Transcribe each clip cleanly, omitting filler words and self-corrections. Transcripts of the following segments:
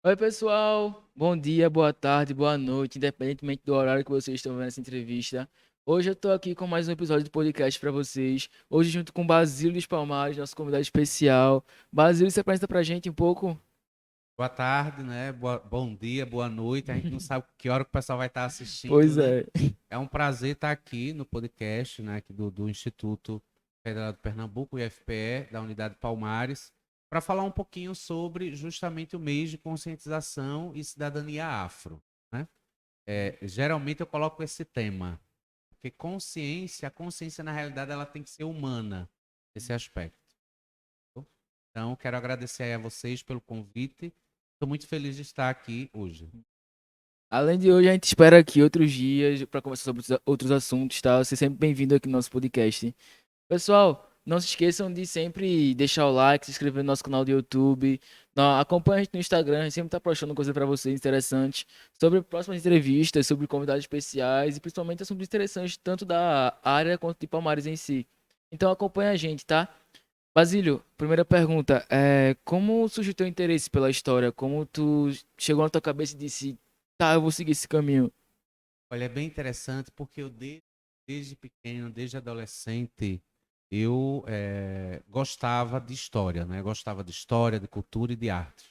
Oi, pessoal. Bom dia, boa tarde, boa noite, independentemente do horário que vocês estão vendo essa entrevista. Hoje eu tô aqui com mais um episódio do podcast para vocês. Hoje junto com Basílio dos Palmares, nosso convidado especial. Basílio, se apresenta pra gente um pouco? Boa tarde, né? Bom dia, boa noite. A gente não sabe que hora que o pessoal vai estar assistindo, Pois né? é. É um prazer estar aqui no podcast, né? Aqui do Instituto Federal de Pernambuco, IFPE, da Unidade Palmares, para falar um pouquinho sobre justamente o mês de conscientização e cidadania afro, né? Geralmente eu coloco esse tema, porque a consciência na realidade ela tem que ser humana, esse aspecto. Então, quero agradecer aí a vocês pelo convite. Estou muito feliz de estar aqui hoje. Além de hoje, a gente espera aqui outros dias para conversar sobre outros assuntos, tá? Você é sempre bem-vindo aqui no nosso podcast. Pessoal, não se esqueçam de sempre deixar o like, se inscrever no nosso canal do YouTube. Acompanhe a gente no Instagram, a gente sempre tá postando coisa para vocês interessantes sobre próximas entrevistas, sobre convidados especiais e principalmente assuntos interessantes tanto da área quanto de Palmares em si. Então acompanhe a gente, tá? Basílio, primeira pergunta, como surgiu teu interesse pela história? Como tu chegou na tua cabeça e disse, tá, eu vou seguir esse caminho? Olha, é bem interessante porque desde pequeno, desde adolescente, eu gostava de história, né? Gostava de história, de cultura e de artes.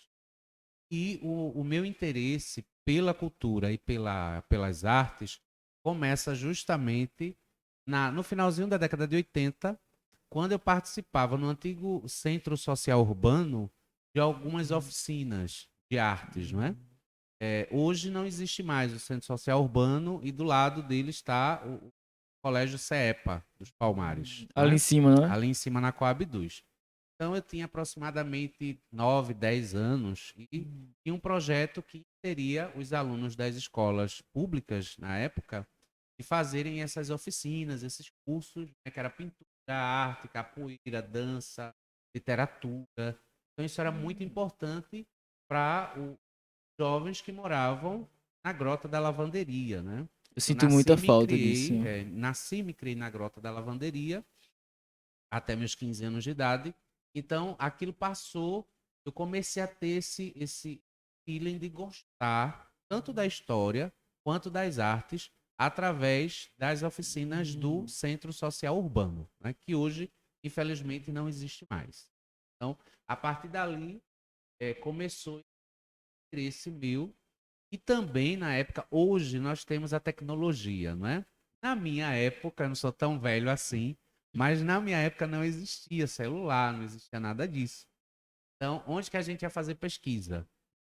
E o meu interesse pela cultura e pelas artes começa justamente no finalzinho da década de 80, quando eu participava no antigo Centro Social Urbano de algumas oficinas de artes, não é? Hoje não existe mais o Centro Social Urbano e do lado dele está o Colégio CEPA dos Palmares, não Ali em é? cima, né? Ali em cima na Coab 2. Então eu tinha aproximadamente 9, 10 anos e tinha um projeto que seria os alunos das escolas públicas na época de fazerem essas oficinas, esses cursos, né, que era pintura, arte, capoeira, dança, literatura. Então isso era muito importante para jovens que moravam na Grota da Lavanderia, né? Eu Eu sinto nasci muita e me falta disso. criei, nasci e me criei na Grota da Lavanderia até meus 15 anos de idade. Então, aquilo passou, eu comecei a ter esse feeling de gostar tanto da história quanto das artes através das oficinas do Centro Social Urbano, né? Que hoje, infelizmente, não existe mais. Então, a partir dali, começou esse meu e também na época, hoje nós temos a tecnologia, não é? Na minha época, eu não sou tão velho assim, mas na minha época não existia celular, não existia nada disso. Então, onde que a gente ia fazer pesquisa?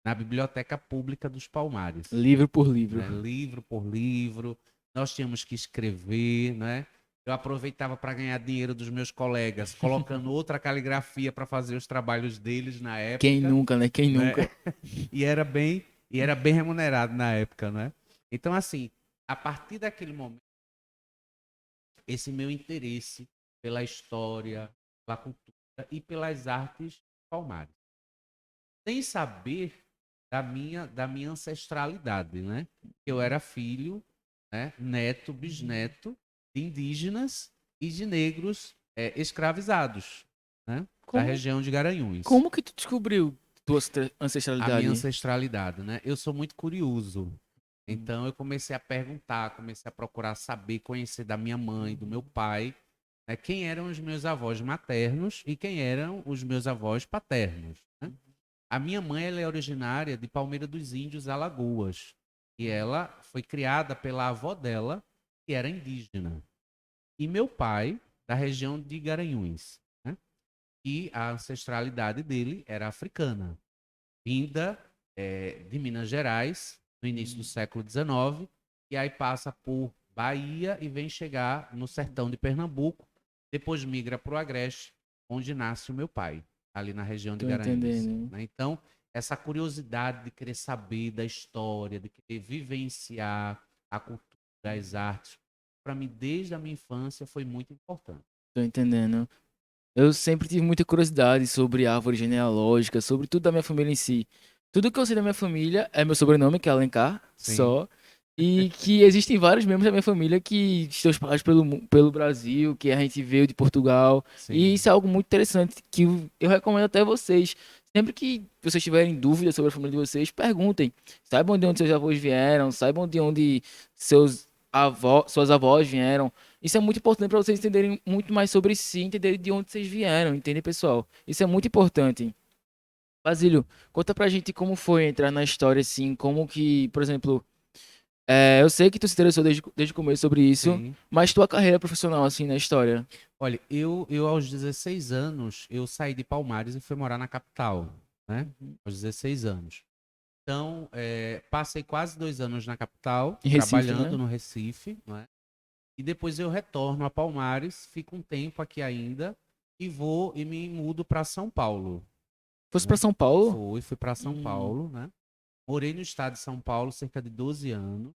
Na Biblioteca Pública dos Palmares, Livro por livro. né? Livro por livro, nós tínhamos que escrever, né? Eu aproveitava para ganhar dinheiro dos meus colegas, colocando outra caligrafia para fazer os trabalhos deles na Quem época, nunca, né? Quem né? nunca? E era bem remunerado na época, né? Então, assim, a partir daquele momento, esse meu interesse pela história, pela cultura e pelas artes palmares, sem saber da minha ancestralidade, né? Eu era filho, né, neto, bisneto de indígenas e de negros escravizados, né? Da Como, região de Garanhuns. como que tu descobriu tua A minha ancestralidade? ancestralidade, né? Eu sou muito curioso. Então eu comecei a perguntar, comecei a procurar saber, conhecer da minha mãe, do meu pai, né, quem eram os meus avós maternos e quem eram os meus avós paternos, né? A minha mãe ela é originária de Palmeira dos Índios, Alagoas, e ela foi criada pela avó dela, que era indígena. E meu pai, da região de Garanhuns, né? E a ancestralidade dele era africana, vinda de Minas Gerais, no início do século XIX, e aí passa por Bahia e vem chegar no sertão de Pernambuco, depois migra para o Agreste, onde nasce o meu pai, ali na região de Tô Garanhuns, entendendo. né? Então, essa curiosidade de querer saber da história, de querer vivenciar a cultura, as artes, para mim, desde a minha infância, foi muito importante. Tô entendendo. Eu sempre tive muita curiosidade sobre árvore genealógica, sobre tudo da minha família em si. Tudo que eu sei da minha família é meu sobrenome, que é Alencar, Sim. só. E que existem vários membros da minha família que estão espalhados pelo Brasil, que a gente veio de Portugal. E Sim. isso é algo muito interessante que eu recomendo até vocês. Sempre que vocês tiverem dúvidas sobre a família de vocês, perguntem. Saibam de onde seus avós vieram, saibam de onde suas avós vieram. Isso é muito importante para vocês entenderem muito mais sobre si, entenderem de onde vocês vieram, entende, pessoal? Isso é muito importante. Basílio, conta pra gente como foi entrar na história, assim, como que, por exemplo. Eu sei que tu se interessou desde o começo sobre isso, Sim. mas tua carreira profissional, assim, na história. Olha, eu aos 16 anos, eu saí de Palmares e fui morar na capital, né? Uhum. Aos 16 anos. Então, passei quase 2 anos na capital, Em Recife, trabalhando né? no Recife, né? E depois eu retorno a Palmares, fico um tempo aqui ainda e vou e me mudo para São Paulo, Fosse pra né? São Paulo? Fui para São Hum, Paulo, né? Morei no estado de São Paulo cerca de 12 anos.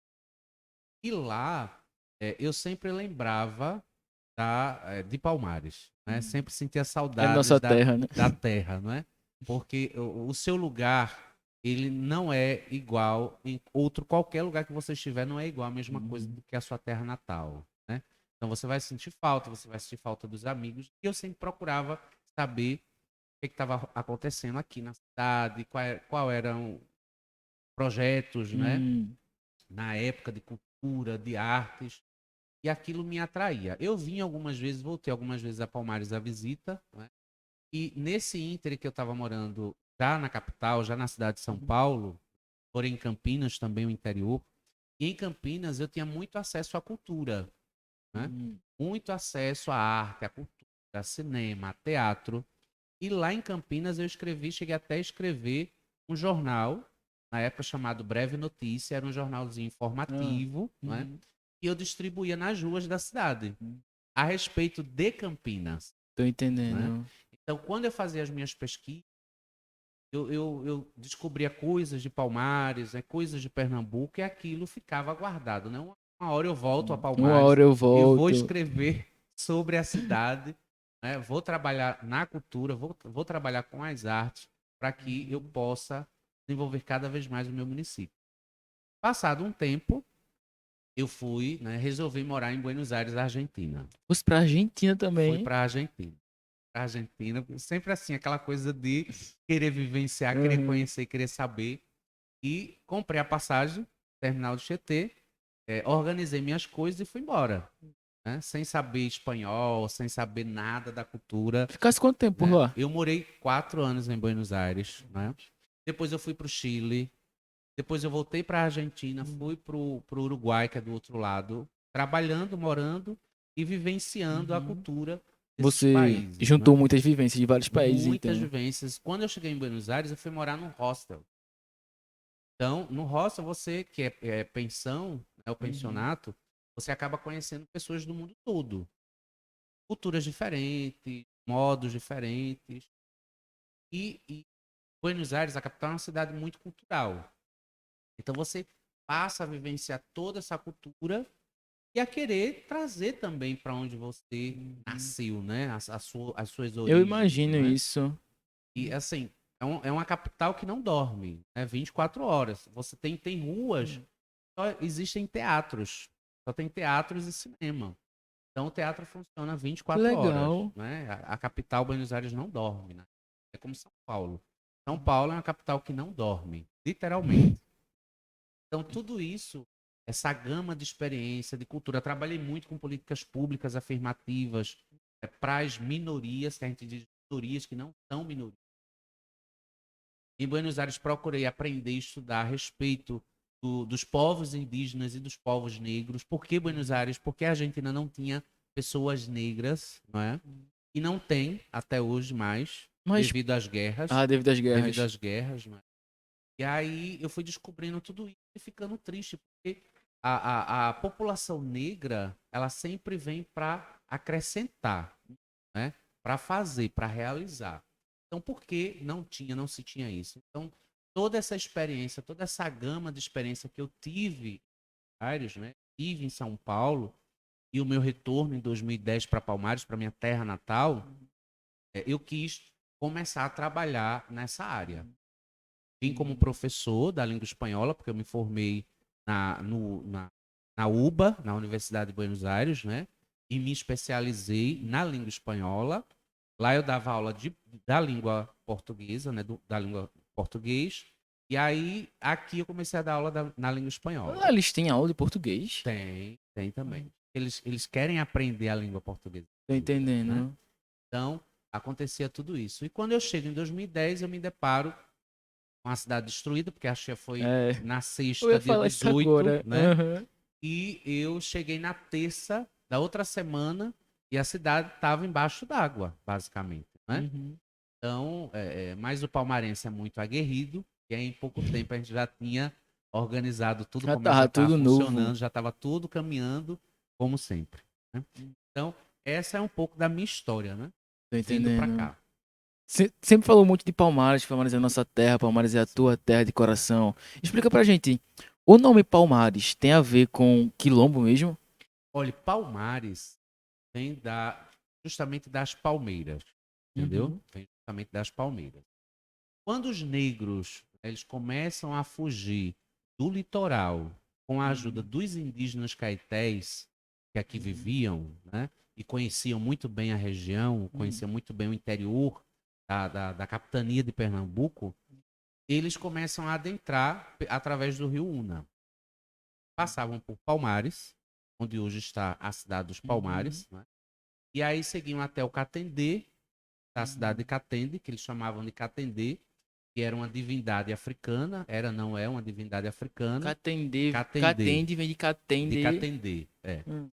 E lá, eu sempre lembrava de Palmares, né? Sempre sentia é saudades nossa terra, né? da terra, não é? Porque o seu lugar, ele não é igual em outro, qualquer lugar que você estiver, não é igual a mesma coisa Uhum. do que a sua terra natal, né? Então você vai sentir falta dos amigos. E eu sempre procurava saber o que estava acontecendo aqui na cidade, qual eram projetos, né? Hum, Na época de cultura, de artes, e aquilo me atraía. Eu vim algumas vezes, voltei algumas vezes a Palmares a visita, né? E nesse íntere que eu estava morando já na capital, já na cidade de São Paulo, morei em Campinas também, o interior, e em Campinas eu tinha muito acesso à cultura, né? hum. Muito acesso à arte, à cultura, a cinema, a teatro. E lá em Campinas eu cheguei até a escrever um jornal, na época chamado Breve Notícia, era um jornalzinho Ah, informativo, né? uhum. E eu distribuía nas ruas da cidade, Uhum. a respeito de Campinas, Tô né? entendendo. Então, quando eu fazia as minhas pesquisas, eu descobria coisas de Palmares, coisas de Pernambuco, e aquilo ficava guardado, né? Uma hora eu volto a Uma Palmares hora eu e vou volto. escrever sobre a cidade, né? Vou trabalhar na cultura, vou trabalhar com as artes, para que eu Uhum. possa desenvolver cada vez mais o meu município. Passado um tempo, eu fui, né, resolvi morar em Buenos Aires, Argentina. Fosse pra Argentina Fui também. para a Argentina. Pra Argentina, sempre assim, aquela coisa de querer vivenciar, querer Uhum. conhecer, querer saber. E comprei a passagem, terminal do Tietê, organizei minhas coisas e fui embora, né? Sem saber espanhol, sem saber nada da cultura, Ficasse quanto tempo por né? lá? Eu morei 4 anos em Buenos Aires, né? Depois eu fui para o Chile, depois eu voltei para a Argentina, Uhum. fui para o Uruguai, que é do outro lado, trabalhando, morando e vivenciando a Uhum. cultura desses Você países, né? juntou muitas vivências de vários países, Muitas então. vivências. Quando eu cheguei em Buenos Aires, eu fui morar num hostel. Então, no hostel, você que é pensão, né, o Uhum. pensionato, você acaba conhecendo pessoas do mundo todo. Culturas diferentes, modos diferentes. E Buenos Aires, a capital, é uma cidade muito cultural. Então, você passa a vivenciar toda essa cultura e a querer trazer também para onde você Uhum. nasceu, né? As suas Eu origens, imagino não é? isso. E assim, é uma capital que não dorme, né? 24 horas. Você tem ruas, Hum. só existem teatros. Só tem teatros e cinema. Então o teatro funciona Que 24 horas, legal. né? A capital Buenos Aires não dorme, né? É como São Paulo. São Uhum. Paulo é uma capital que não dorme, literalmente. Então tudo isso, essa gama de experiência, de cultura, eu trabalhei muito com políticas públicas afirmativas para as minorias, que a gente diz minorias que não são minorias. Em Buenos Aires procurei aprender e estudar a respeito dos povos indígenas e dos povos negros. Por que Buenos Uhum. Aires? Porque a Argentina não tinha pessoas negras, não é? E não tem até hoje mais, Mas, devido às guerras, devido às devido guerras. às guerras, não é? E aí eu fui descobrindo tudo isso e ficando triste, porque a população negra, ela sempre vem para acrescentar, né? Para fazer, para realizar. Então, por que não se tinha isso? Então, toda essa experiência, toda essa gama de experiência que eu tive em Aires, né? Tive em São Paulo, e o meu retorno em 2010 para Palmares, para minha terra natal, eu quis começar a trabalhar nessa área. Vim como Uhum. professor da língua espanhola, porque eu me formei na UBA, na Universidade de Buenos Aires, né? E me especializei na língua espanhola. Lá eu dava aula da língua portuguesa, né? Da língua português. E aí, aqui eu comecei a dar aula na língua espanhola. Ah, eles têm aula de português? Tem também. Eles querem aprender a língua portuguesa, Tô né? entendendo. Então, acontecia tudo isso. E quando eu chego em 2010, eu me deparo com a cidade destruída, porque a cheia foi É, na eu sexta, ia dia falar isso 18, agora. né? Aham. E eu cheguei na terça da outra semana e a cidade estava embaixo d'água, basicamente, né? Uhum. Então, mas o palmarense é muito aguerrido e aí em pouco tempo a gente já tinha organizado tudo, Já como já tava estava tudo novo. funcionando, já estava tudo caminhando como sempre, né? Então, essa é um pouco da minha história, né? Tô Vindo para entendendo. cá. Sempre falou muito de Palmares, Palmares é a nossa terra, Palmares é a tua terra de coração. Explica pra gente, o nome Palmares tem a ver com quilombo mesmo? Olha, Palmares vem justamente das palmeiras, entendeu? Uhum. Vem justamente das palmeiras. Quando os negros eles começam a fugir do litoral com a ajuda Uhum. dos indígenas caetés que aqui Uhum. viviam, né? E conheciam muito bem a região, Uhum. conheciam muito bem o interior da capitania de Pernambuco, eles começam a adentrar através do rio Una. Passavam por Palmares, onde hoje está a cidade dos Uhum. Palmares, né? E aí seguiam até o Catendê, da cidade de Uhum. Catende, que eles chamavam de Catendê, que era uma divindade africana, não é uma divindade africana, Catendê, Catende vem de de Catende. Catendê, é. Hum.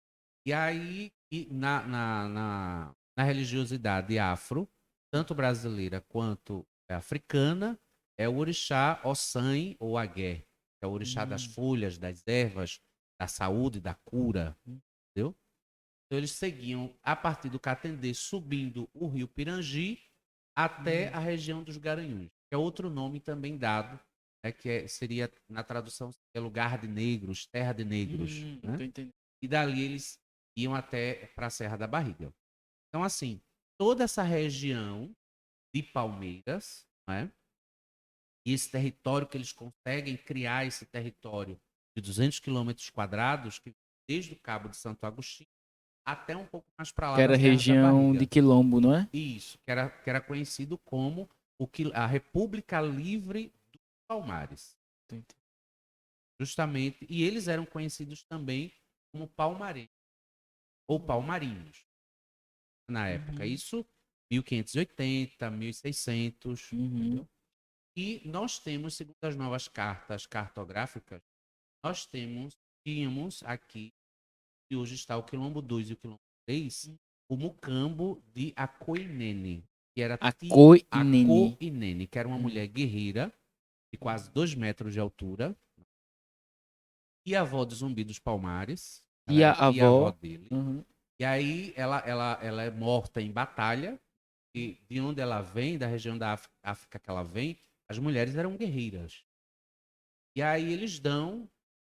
E aí, na religiosidade afro, tanto brasileira quanto africana, é o orixá Ossan ou Agué, que é o orixá das Hum. folhas, das ervas, da saúde, da cura, entendeu? Então eles seguiam a partir do Catendê, subindo o rio Pirangi até Hum. a região dos Garanhuns, que é outro nome também dado, né, seria, na tradução, é lugar de negros, terra de negros, né? Tô entendendo. E dali eles iam até para a Serra da Barriga. Então, assim, toda essa região de Palmeiras, né, e esse território que eles conseguem criar, esse território de 200 quilômetros quadrados, que desde o Cabo de Santo Agostinho até um pouco mais para Que lá da era Serra da região de Barriga. quilombo, não é? Isso, que era conhecido como a República Livre dos Palmares. Tô entendendo. Justamente, e eles eram conhecidos também como palmarenses ou palmarinhos na época. Uhum. Isso 1580, 1600, Uhum. entendeu? E nós temos, segundo as novas cartas cartográficas, nós tínhamos aqui, e hoje está o Quilombo 2 e o Quilombo 3, o Mucambo de Acoinene, que era A Coinene. Acoinene, que era uma mulher guerreira de quase 2 metros de altura, e avó de Zumbi dos Palmares, ela E a era tia-avó avó. dele. Uhum. E aí ela é morta em batalha, e de onde ela vem, da região da África que ela vem, as mulheres eram guerreiras. E aí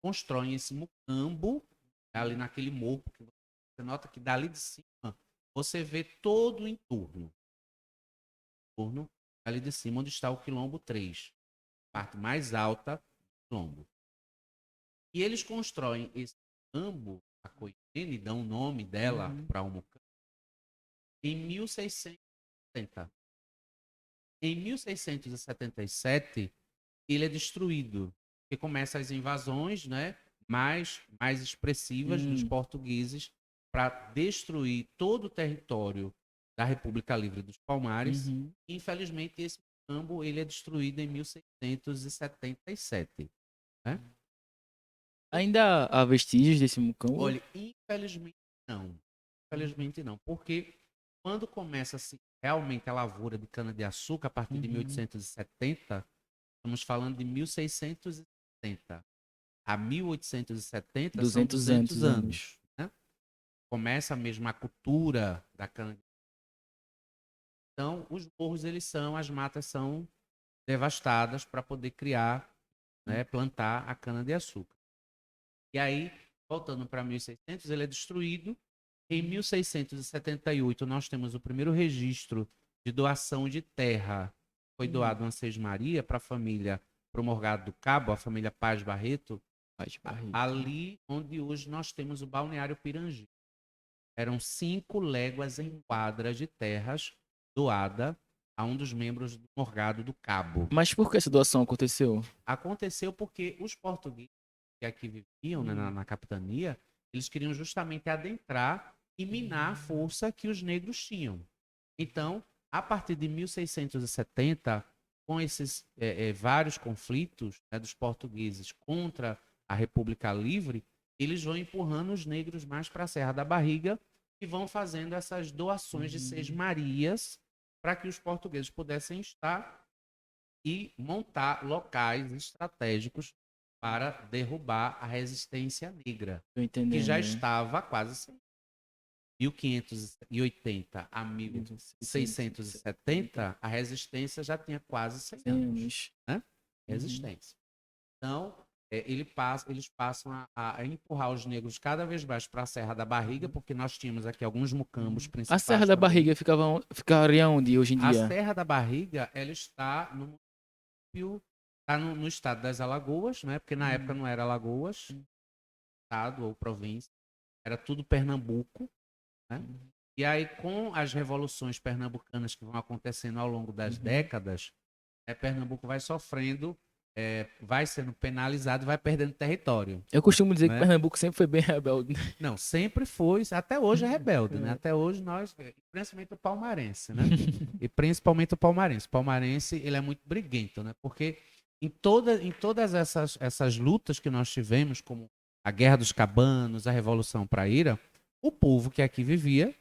constroem esse mucambo ali naquele morro, que você nota que dali de cima você vê todo o entorno ali de cima, onde está o Quilombo 3, parte mais alta do Quilombo. E eles constroem esse mucambo, a Coitene, dão o nome dela Uhum. para o mucambo, em 1670. Em 1677, ele é destruído, e começam as invasões, né, mais expressivas dos Hum. portugueses para destruir todo o território da República Livre dos Palmares. Uhum. Infelizmente, esse campo ele é destruído em 1677, né? Ainda há vestígios desse mucambo? Olha, infelizmente não. Infelizmente não, porque quando começa-se realmente a lavoura de cana-de-açúcar, a partir de Uhum. 1870, estamos falando de 1670 a 1870 são 200 200 anos. anos, né? Começa mesmo a cultura da cana. Então, os morros eles são, as matas são devastadas para poder criar, né, plantar a cana de açúcar. E aí, voltando para 1600, ele é destruído. Em 1678, nós temos o primeiro registro de doação de terra. Foi doado uma Seis Maria para a família, para o Morgado do Cabo, a família Paz Barreto, Paz de barriga. Ali onde hoje nós temos o Balneário Pirangi. Eram 5 léguas em quadras de terras doada a um dos membros do Morgado do Cabo. Mas por que essa doação aconteceu? Aconteceu porque os portugueses que aqui viviam, né, na capitania, eles queriam justamente adentrar e minar a força que os negros tinham. Então, a partir de 1670, com esses vários conflitos, né, dos portugueses contra a República Livre, eles vão empurrando os negros mais para a Serra da Barriga e vão fazendo essas doações de sesmarias para que os portugueses pudessem estar e montar locais estratégicos para derrubar a resistência negra, Tô que entendendo. já né? estava quase 1580 a 1670, a resistência já tinha quase 100 anos. Né? Resistência. Então, eles passam a empurrar os negros cada vez mais para a Serra da Barriga, porque nós tínhamos aqui alguns mucambos A principais. Serra da também. Barriga ficaria onde hoje em A dia? Serra da Barriga, ela está no município, está no estado das Alagoas, né? Porque na época não era Alagoas, estado ou província, era tudo Pernambuco, né? E aí, com as revoluções pernambucanas que vão acontecendo ao longo das décadas, Pernambuco vai sofrendo, vai sendo penalizado e vai perdendo território. Eu costumo dizer Né? que Pernambuco sempre foi bem rebelde. Não, sempre foi, até hoje é rebelde, né? Até hoje nós, principalmente o palmarense, né? E principalmente o palmarense. O palmarense, ele é muito briguento, né? Porque em todas essas lutas que nós tivemos, como a Guerra dos Cabanos, a Revolução Praíra, o povo que aqui vivia,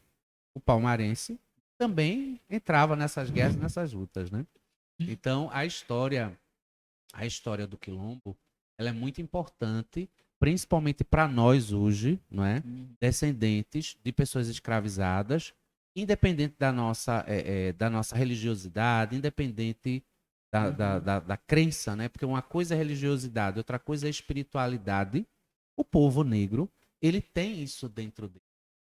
o palmarense, também entrava nessas guerras, nessas lutas, né? Então, a história do Quilombo, ela é muito importante, principalmente para nós hoje, não é? Descendentes de pessoas escravizadas, independente da nossa religiosidade, independente da crença, né? Porque uma coisa é religiosidade, outra coisa é espiritualidade. O povo negro, ele tem isso dentro dele,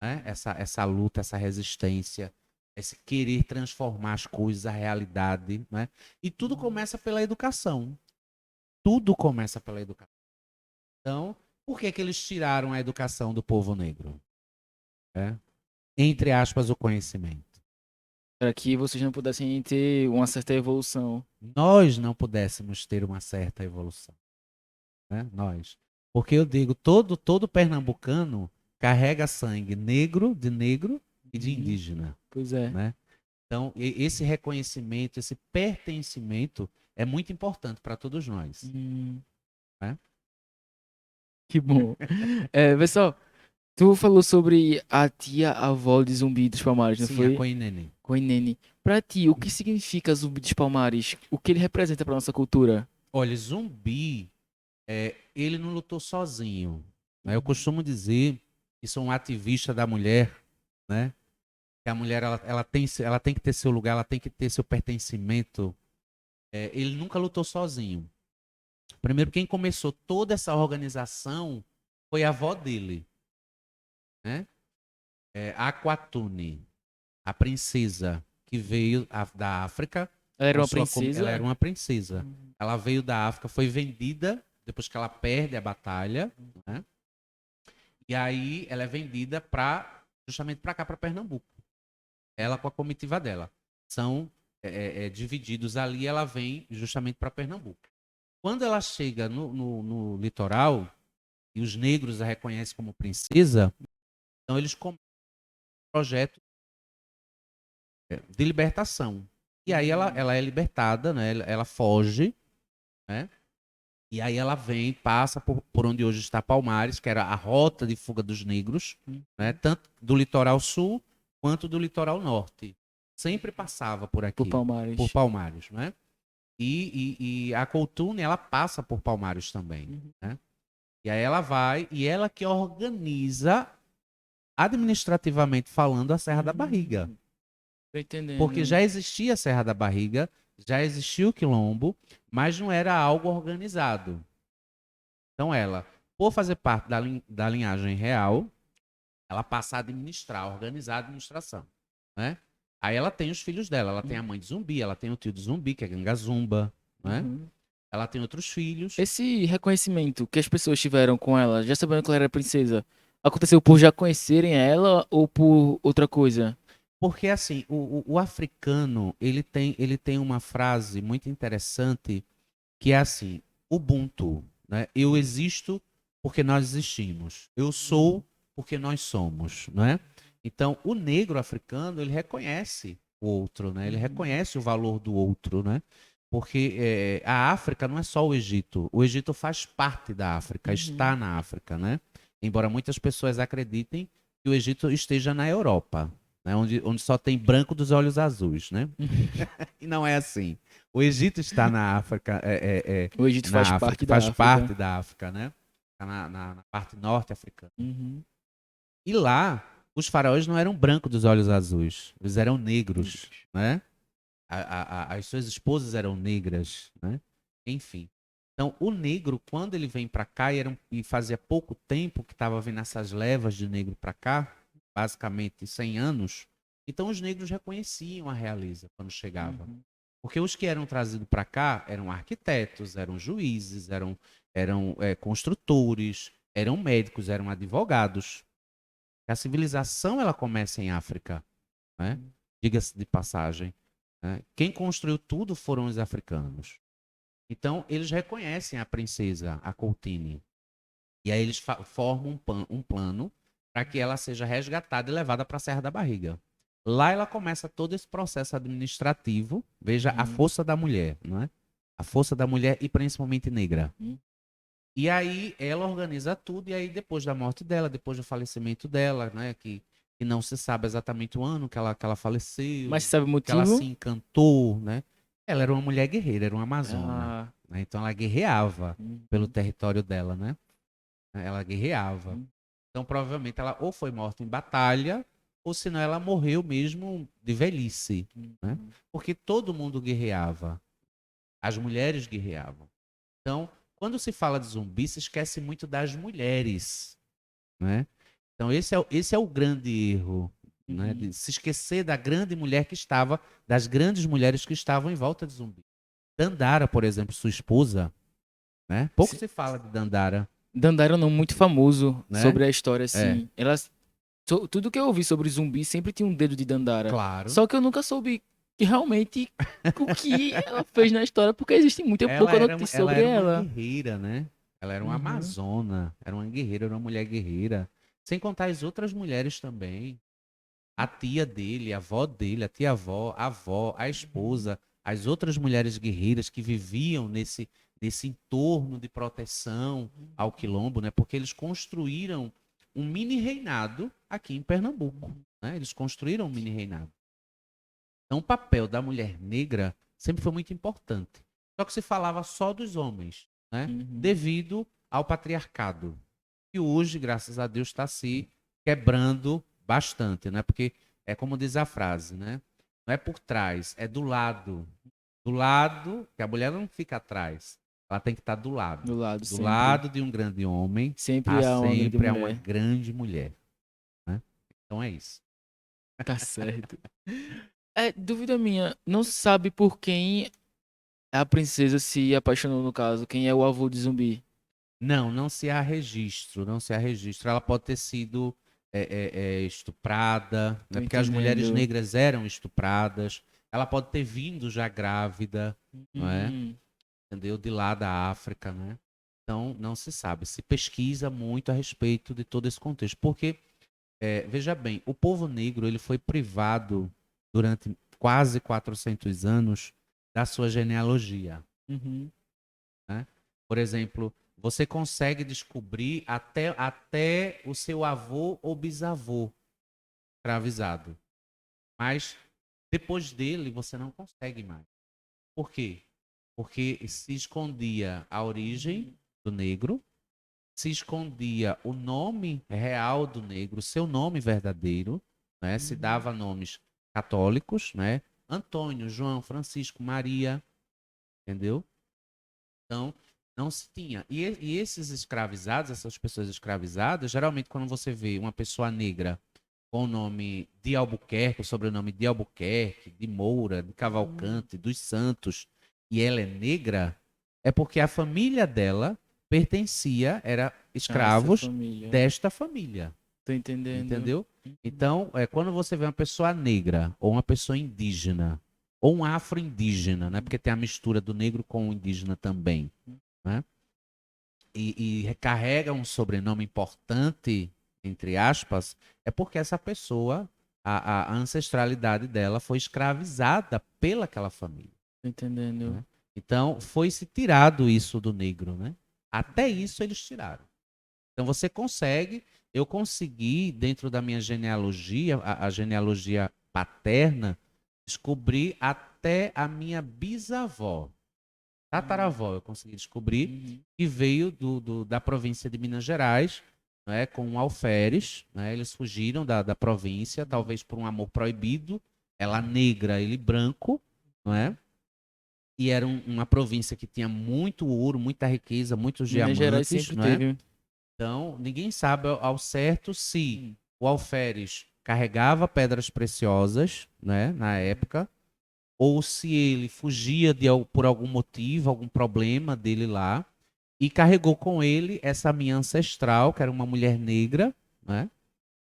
né? Essa luta, essa resistência, esse querer transformar as coisas, a realidade, né? E tudo começa pela educação. Tudo começa pela educação. Então, por que eles tiraram a educação do povo negro? Entre aspas, o conhecimento. Para que vocês não pudessem ter uma certa evolução. Nós não pudéssemos ter uma certa evolução. Né? Nós. Porque eu digo, todo pernambucano carrega sangue negro e de indígena. Pois é. Né? Então, esse reconhecimento, esse pertencimento é muito importante para todos nós. Né? Que bom. Pessoal, tu falou sobre a tia-avó de Zumbi dos Palmares, não Sim, foi? a Koinene. Koinene. Pra ti, o que significa Zumbi dos Palmares? O que ele representa pra nossa cultura? Olha, Zumbi, ele não lutou sozinho. Né? Eu costumo dizer que sou um ativista da mulher, né? Que a mulher ela tem que ter seu lugar, ela tem que ter seu pertencimento. Ele nunca lutou sozinho. Primeiro, quem começou toda essa organização foi a avó dele, né? Aquatune, a princesa que veio da África. Ela era com uma sua princesa? Ela era uma princesa. Ela veio da África, foi vendida depois que ela perde a batalha, né? E aí ela é vendida justamente para cá, para Pernambuco. Ela com a comitiva dela. São divididos ali, ela vem justamente para Pernambuco. Quando ela chega no litoral, e os negros a reconhecem como princesa, então eles começam um projeto de libertação. E aí ela é libertada, né? Ela foge, né? E aí ela vem, passa por onde hoje está Palmares, que era a rota de fuga dos negros, né? Tanto do litoral sul quanto do litoral norte. Sempre passava por aqui, por Palmares, né? E a Coutune, ela passa por Palmares também, né? E aí ela vai, e ela que organiza, administrativamente falando, a Serra da Barriga. Tô entendendo. Porque já existia a Serra da Barriga, já existia o Quilombo, mas não era algo organizado. Então ela, por fazer parte da linhagem real, ela passa a administrar, a organizar a administração, né? Aí ela tem os filhos dela, ela tem a mãe de Zumbi, ela tem o tio de Zumbi, que é Ganga Zumba, né? ela tem outros filhos. Esse reconhecimento que as pessoas tiveram com ela, já sabendo que ela era princesa, aconteceu por já conhecerem ela ou por outra coisa? Porque, assim, o africano, ele tem uma frase muito interessante que é assim, Ubuntu, né? Eu existo porque nós existimos. Eu sou porque nós somos, não é? Então, o negro africano, ele reconhece o outro, né? Ele reconhece o valor do outro, né? Porque a África não é só o Egito. O Egito faz parte da África, Uhum. está na África, né? Embora muitas pessoas acreditem que o Egito esteja na Europa, né? Onde só tem branco dos olhos azuis, né? E não é assim. O Egito está na África, O Egito faz na África, parte da faz África. parte da África, né? Está na parte norte africana. Uhum. E lá, os faraós não eram brancos dos olhos azuis, eles eram negros, né? As suas esposas eram negras, né? Enfim. Então, o negro, quando ele vem para cá, e fazia pouco tempo que estava vindo essas levas de negro para cá, basicamente 100 anos, então os negros reconheciam a realeza quando chegava. Uhum. Porque os que eram trazidos para cá eram arquitetos, eram juízes, eram construtores, eram médicos, eram advogados. A civilização ela começa em África, né? Diga-se de passagem, né? Quem construiu tudo foram os africanos. Então eles reconhecem a princesa, a Coutine, e aí eles formam um plano para que ela seja resgatada e levada para a Serra da Barriga. Lá ela começa todo esse processo administrativo. Veja a Uhum. força da mulher, não é? A força da mulher e principalmente negra. Uhum. E aí ela organiza tudo, e aí depois da morte dela, depois do falecimento dela, né, que não se sabe exatamente o ano que ela Mas faleceu, você sabe o que ela se motivo? encantou, né? Ela era uma mulher guerreira, era uma amazona, Ah. né? Então ela guerreava pelo Uhum. território dela, né? Ela guerreava. Então provavelmente ela ou foi morta em batalha, ou senão ela morreu mesmo de velhice, né? Uhum. Porque todo mundo guerreava, as mulheres guerreavam. Então, quando se fala de zumbi, se esquece muito das mulheres, né? Então, esse é o grande erro, né? Uhum. De se esquecer da grande mulher que estava, das grandes mulheres que estavam em volta de zumbi. Dandara, por exemplo, sua esposa, né? Pouco Se- se fala de Dandara, Dandara é um nome muito famoso né? sobre a história, É, assim. Tudo que eu ouvi sobre zumbi sempre tinha um dedo de Dandara. claro. Só que eu nunca soube que realmente o que ela fez na história, porque existe muito Ela pouca era, notícia ela sobre era uma ela. guerreira, né? Ela era uma Uhum. amazona, era uma guerreira, era uma mulher guerreira. Sem contar as outras mulheres também. A tia dele, a avó dele, a tia-avó, a avó, a Uhum. esposa, as outras mulheres guerreiras que viviam nesse entorno de proteção ao quilombo, né? Porque eles construíram um mini reinado aqui em Pernambuco, né? Eles construíram um mini reinado. Então, o papel da mulher negra sempre foi muito importante. Só que se falava só dos homens, né? Uhum. Devido ao patriarcado, que hoje, graças a Deus, está se quebrando bastante, né? Porque é como diz a frase, né? Não é por trás, é do lado. Do lado, que a mulher não fica atrás, ela tem que estar do lado. Do lado, Do sempre. lado de um grande homem, Sempre há há uma grande sempre há uma mulher. grande mulher, né? Então é isso. Tá certo. É, dúvida minha, não sabe por quem a princesa se apaixonou, no caso, quem é o avô de zumbi. Não, não se há registro, não se há registro. Ela pode ter sido estuprada, Tô né? Porque as mulheres entendendo. negras eram estupradas. Ela pode ter vindo já grávida, não é? Hum, Entendeu? De lá da África, né? Então, não se sabe. Se pesquisa muito a respeito de todo esse contexto. Porque, veja bem, o povo negro ele foi privado durante quase 400 anos da sua genealogia, uhum, né? Por exemplo, você consegue descobrir até o seu avô ou bisavô escravizado. Mas depois dele você não consegue mais. Por quê? Porque se escondia a origem do negro, se escondia o nome real do negro, seu nome verdadeiro, né? Se uhum. dava nomes católicos, né? Antônio, João, Francisco, Maria, entendeu? Então, não se tinha. E esses escravizados, essas pessoas escravizadas, geralmente quando você vê uma pessoa negra com o nome de Albuquerque, o sobrenome de Albuquerque, de Moura, de Cavalcante, dos Santos, e ela é negra, É porque a família dela pertencia, era Ah, essa escravos família. desta família, Tô entendendo. entendeu? Então, quando você vê uma pessoa negra, ou uma pessoa indígena, ou um afro-indígena, né? Porque tem a mistura do negro com o indígena também, né? E recarrega um sobrenome importante, entre aspas, é porque essa pessoa, a ancestralidade dela foi escravizada pelaquela família, Tô entendendo. né? Então, foi-se tirado isso do negro, né? Até isso eles tiraram. Então, você consegue, eu consegui, dentro da minha genealogia, a genealogia paterna, descobrir até a minha bisavó. Tataravó, eu consegui descobrir, Uhum. que veio da província de Minas Gerais, né, com um alferes, né, eles fugiram da província, talvez por um amor proibido, ela negra, ele branco, não é? E era uma província que tinha muito ouro, muita riqueza, muitos Minas Gerais diamantes, sempre não é? teve. Então, ninguém sabe ao certo se Hum. o alferes carregava pedras preciosas, né, na época, ou se ele fugia por algum motivo, algum problema dele lá, e carregou com ele essa minha ancestral, que era uma mulher negra, né?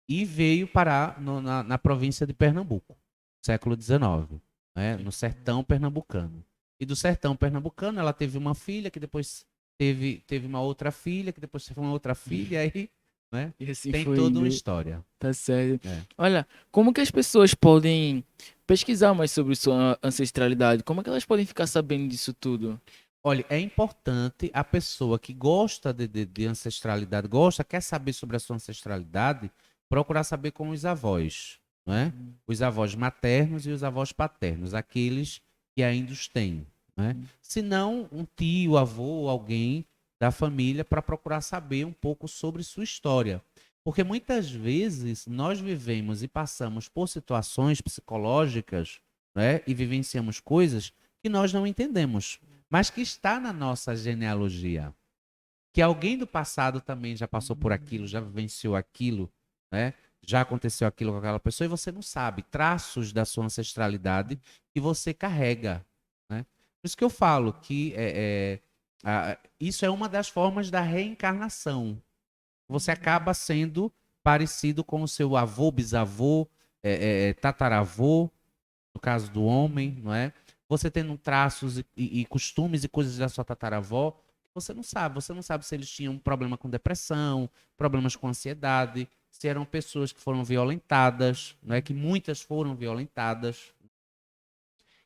E veio parar na província de Pernambuco, século XIX, né? No sertão pernambucano. E do sertão pernambucano, ela teve uma filha, que depois teve uma outra filha, que depois teve uma outra filha, aí, né? E assim Tem foi toda uma indo. história. Tá certo. É. Olha, como que as pessoas podem pesquisar mais sobre sua ancestralidade? Como é que elas podem ficar sabendo disso tudo? Olha, é importante a pessoa que gosta de ancestralidade, gosta, quer saber sobre a sua ancestralidade, procurar saber com os avós, não é? Uhum. Os avós maternos e os avós paternos, aqueles que ainda os têm, né? Se não, um tio, avô, alguém da família para procurar saber um pouco sobre sua história. Porque muitas vezes nós vivemos e passamos por situações psicológicas, né? E vivenciamos coisas que nós não entendemos, mas que está na nossa genealogia. Que alguém do passado também já passou por aquilo, já vivenciou aquilo, né? Já aconteceu aquilo com aquela pessoa e você não sabe. Traços da sua ancestralidade que você carrega, né? Por isso que eu falo que isso é uma das formas da reencarnação. Você acaba sendo parecido com o seu avô, bisavô, tataravô, no caso do homem, não é? Você tendo traços e costumes e coisas da sua tataravó, você não sabe se eles tinham um problema com depressão, problemas com ansiedade, se eram pessoas que foram violentadas, não é? Que muitas foram violentadas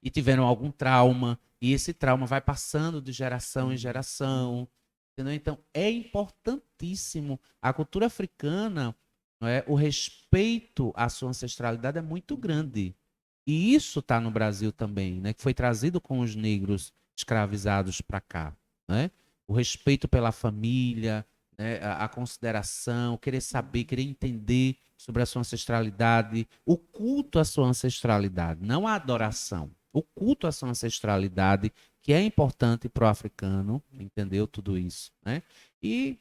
e tiveram algum trauma, e esse trauma vai passando de geração em geração, entendeu? Então, é importantíssimo. A cultura africana, não é? O respeito à sua ancestralidade é muito grande. E isso está no Brasil também, né? Que foi trazido com os negros escravizados para cá, né? O respeito pela família, né? A consideração, querer saber, querer entender sobre a sua ancestralidade, o culto à sua ancestralidade, não a adoração, o culto à sua ancestralidade, que é importante para o africano, entendeu tudo isso, né? E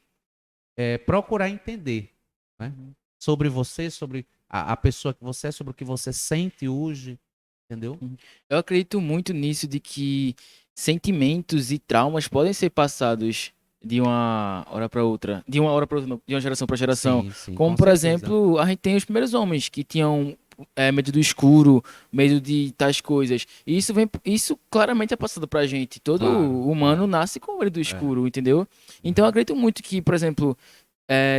procurar entender, né? Sobre você, sobre a pessoa que você é, sobre o que você sente hoje, entendeu? Uhum. Eu acredito muito nisso de que sentimentos e traumas podem ser passados de uma hora para outra, de uma hora para outra, não, de uma geração para geração. Sim, sim, Como, com por certeza. exemplo, a gente tem os primeiros homens que tinham medo do escuro, medo de tais coisas. E isso claramente é passado pra gente. Todo Claro, humano claro. nasce com medo do É. escuro, entendeu? Então eu Uhum. acredito muito que, por exemplo,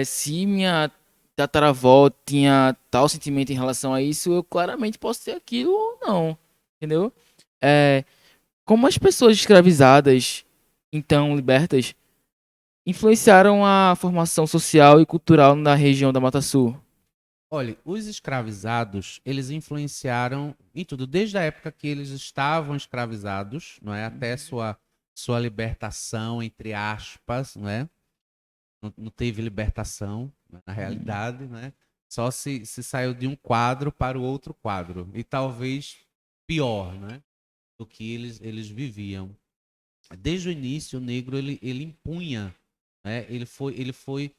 se minha tataravó tinha tal sentimento em relação a isso, eu claramente posso ter aquilo ou não, entendeu? É, como as pessoas escravizadas, então libertas, influenciaram a formação social e cultural na região da Mata Sul. Olha, os escravizados, eles influenciaram em tudo, desde a época que eles estavam escravizados, não é, até sua libertação, entre aspas, não é? Não teve libertação, né, na Uhum. realidade, né? Só se saiu de um quadro para o outro quadro. E talvez pior, né? Do que eles viviam. Desde o início, o negro ele impunha, né? Ele foi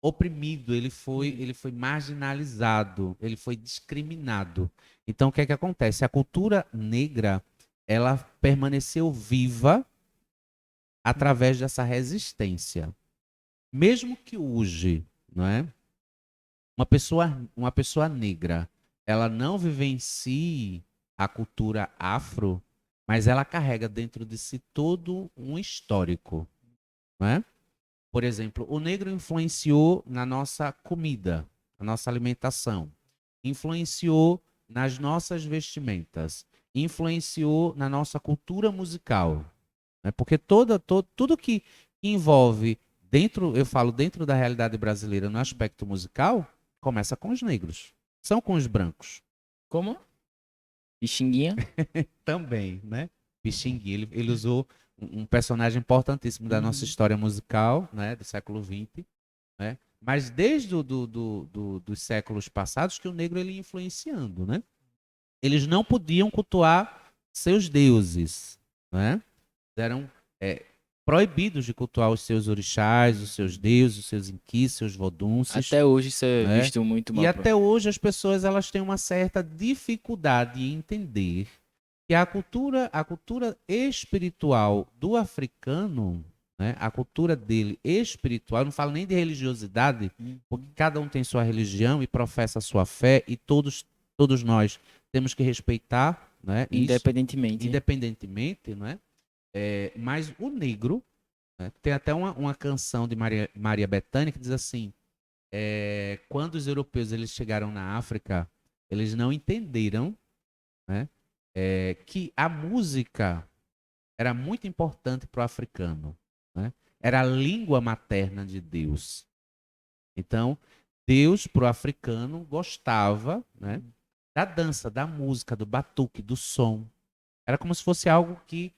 oprimido, ele foi marginalizado, ele foi discriminado. Então, o que é que acontece? A cultura negra, ela permaneceu viva através dessa resistência. Mesmo que hoje, não é? Uma pessoa negra, ela não vivencie a cultura afro, mas ela carrega dentro de si todo um histórico, não é? Por exemplo, o negro influenciou na nossa comida, na nossa alimentação, influenciou nas nossas vestimentas, influenciou na nossa cultura musical, né? Porque tudo que envolve dentro, eu falo dentro da realidade brasileira no aspecto musical, começa com os negros, são com os brancos. Como? Pixinguinha? Também, né? Pixinguinha, ele usou um personagem importantíssimo da nossa Uhum. história musical, né, do século XX, né? Mas desde dos séculos passados que o negro ele ia influenciando, né? Eles não podiam cultuar seus deuses, né? Eram é, proibidos de cultuar os seus orixás, os seus deuses, os seus inquis, seus vodunces, Até hoje isso é né? visto muito E mal, pô. até hoje as pessoas elas têm uma certa dificuldade em entender que a cultura espiritual do africano, né? A cultura dele espiritual, eu não falo nem de religiosidade, porque cada um tem sua religião e professa a sua fé e todos nós temos que respeitar, né? Isso, Independentemente. independentemente, né? Mas o negro, né? Tem até uma canção de Maria Bethânia que diz assim: quando os europeus eles chegaram na África, eles não entenderam, né, que a música era muito importante para o africano, né? Era a língua materna de Deus. Então, Deus para o africano gostava, né, da dança, da música, do batuque, do som. Era como se fosse algo que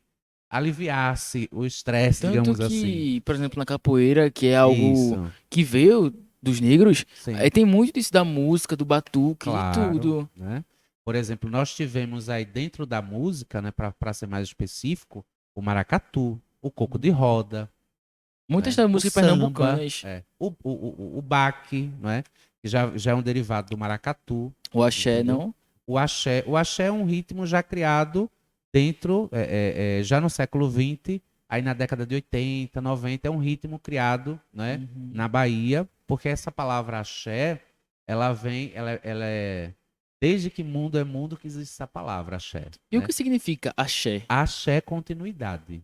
aliviasse o estresse, Tanto digamos assim. que, por exemplo, na capoeira, que é algo Isso, que veio dos negros, sim. aí tem muito disso da música, do batuque e Claro, tudo. né? Por exemplo, nós tivemos aí dentro da música, né, para ser mais específico, o maracatu, o coco de roda, Muitas né? das O músicas samba, pernambucanas, o baque, né? Que já é um derivado do maracatu, o axé, entendeu? não? O axé é um ritmo já criado dentro, já no século XX, aí na década de 80, 90, é um ritmo criado, né, Uhum. na Bahia, porque essa palavra axé, ela é, desde que mundo é mundo que existe essa palavra axé, E o né? que significa axé? Axé é continuidade,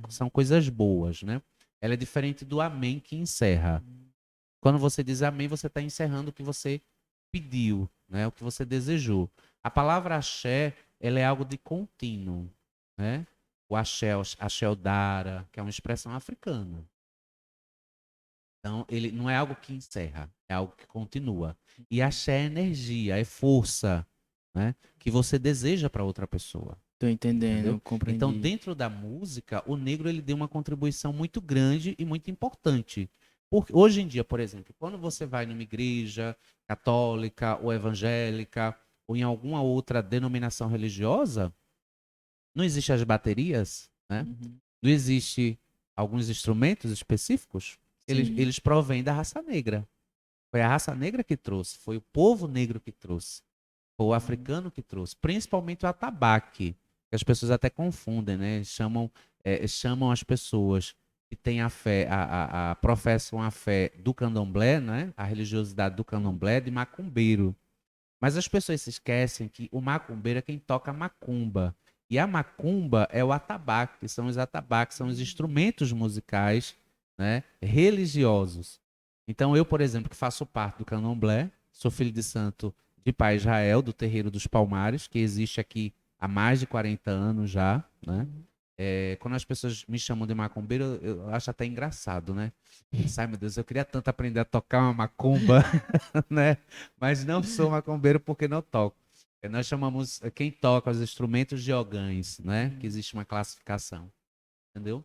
são coisas boas, né? Ela é diferente do amém que encerra. Quando você diz amém, você está encerrando o que você pediu, né? O que você desejou. A palavra axé, ela é algo de contínuo, né? O axé Odara, que é uma expressão africana. Então, ele não é algo que encerra, é algo que continua. E axé é energia, é força, né? Que você deseja para outra pessoa. Tô Entendeu? entendendo, Então, compreendi. dentro da música, o negro ele deu uma contribuição muito grande e muito importante. Porque hoje em dia, por exemplo, quando você vai numa igreja católica ou evangélica ou em alguma outra denominação religiosa, não existem as baterias, né? Uhum. Não existe alguns instrumentos específicos. Eles, Sim. eles provêm da raça negra. Foi a raça negra que trouxe, foi o povo negro que trouxe. Foi o Uhum. africano que trouxe, principalmente o atabaque, que as pessoas até confundem, né? Chamam as pessoas que têm a fé, professam a fé do candomblé, né? A religiosidade do candomblé de macumbeiro. Mas as pessoas se esquecem que o macumbeiro é quem toca macumba. E a macumba é o atabaque, que são os atabaques, são os instrumentos musicais, né, religiosos. Então eu, por exemplo, que faço parte do candomblé, sou filho de santo de pai Israel, do terreiro dos Palmares, que existe aqui há mais de 40 anos já, né? Quando as pessoas me chamam de macumbeiro, eu acho até engraçado, né? Ai, meu Deus, eu queria tanto aprender a tocar uma macumba, né? Mas não sou macumbeiro porque não toco. Nós chamamos quem toca os instrumentos de ogãs, né? Que existe uma classificação, entendeu?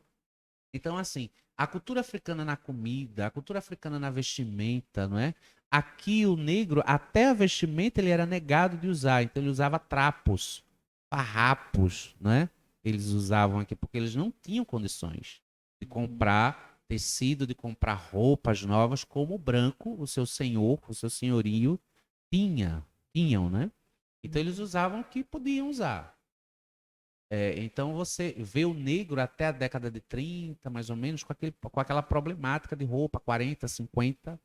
Então, assim, a cultura africana na comida, a cultura africana na vestimenta, não é? Aqui o negro, até a vestimenta, ele era negado de usar. Então ele usava trapos, farrapos, né? Eles usavam aqui porque eles não tinham condições de comprar tecido, de comprar roupas novas, como o branco, o seu senhor, o seu senhorio, tinham, né? Então eles usavam o que podiam usar. Então você vê o negro até a década de 30, mais ou menos, com aquela problemática de roupa, 40, 50.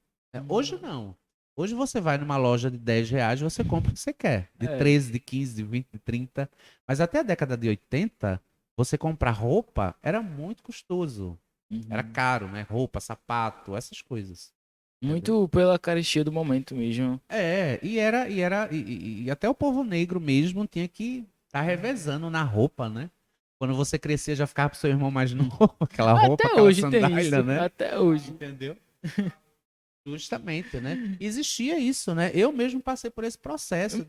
Hoje não. Hoje você vai numa loja de R$ 10, você compra o que você quer. De É. 13, de 15, de 20, de 30. Mas até a década de 80, você comprar roupa era muito custoso. Era Uhum. caro, né? Roupa, sapato, essas coisas. Entendeu? Muito pela carestia do momento mesmo. E até o povo negro mesmo tinha que estar revezando na roupa, né? Quando você crescia, já ficava pro seu irmão mais novo, aquela roupa, Até aquela hoje tem isso. sandália, né? Até hoje. Entendeu? Justamente, né? Existia isso, né? Eu mesmo passei por esse processo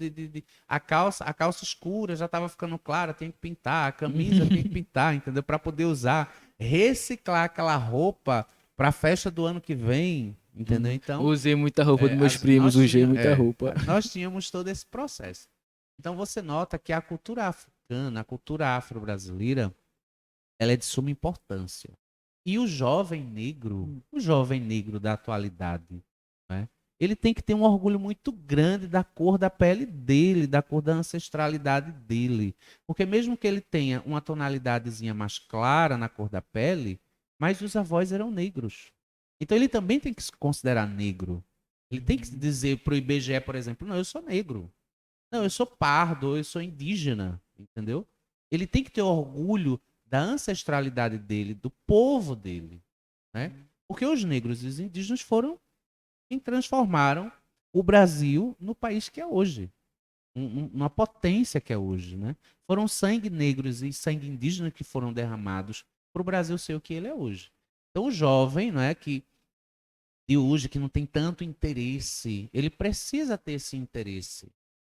a calça escura já estava ficando clara, tem que pintar, a camisa tem que pintar, entendeu? Para poder usar, reciclar aquela roupa para a festa do ano que vem, entendeu? Então, Usei muita roupa dos meus primos, nós tínhamos todo esse processo. Então você nota que a cultura africana, a cultura afro-brasileira, ela é de suma importância. E o jovem negro da atualidade, né? Ele tem que ter um orgulho muito grande da cor da pele dele, da cor da ancestralidade dele. Porque mesmo que ele tenha uma tonalidadezinha mais clara na cor da pele, mas os avós eram negros. Então ele também tem que se considerar negro. Ele tem que dizer para o IBGE, por exemplo, não, eu sou negro. Não, eu sou pardo, eu sou indígena, entendeu? Ele tem que ter orgulho da ancestralidade dele, do povo dele, né? Porque os negros e os indígenas foram quem transformaram o Brasil no país que é hoje, uma potência que é hoje, né? Foram sangue negros e sangue indígena que foram derramados para o Brasil ser o que ele é hoje. Então o jovem, não é que de hoje que não tem tanto interesse, ele precisa ter esse interesse.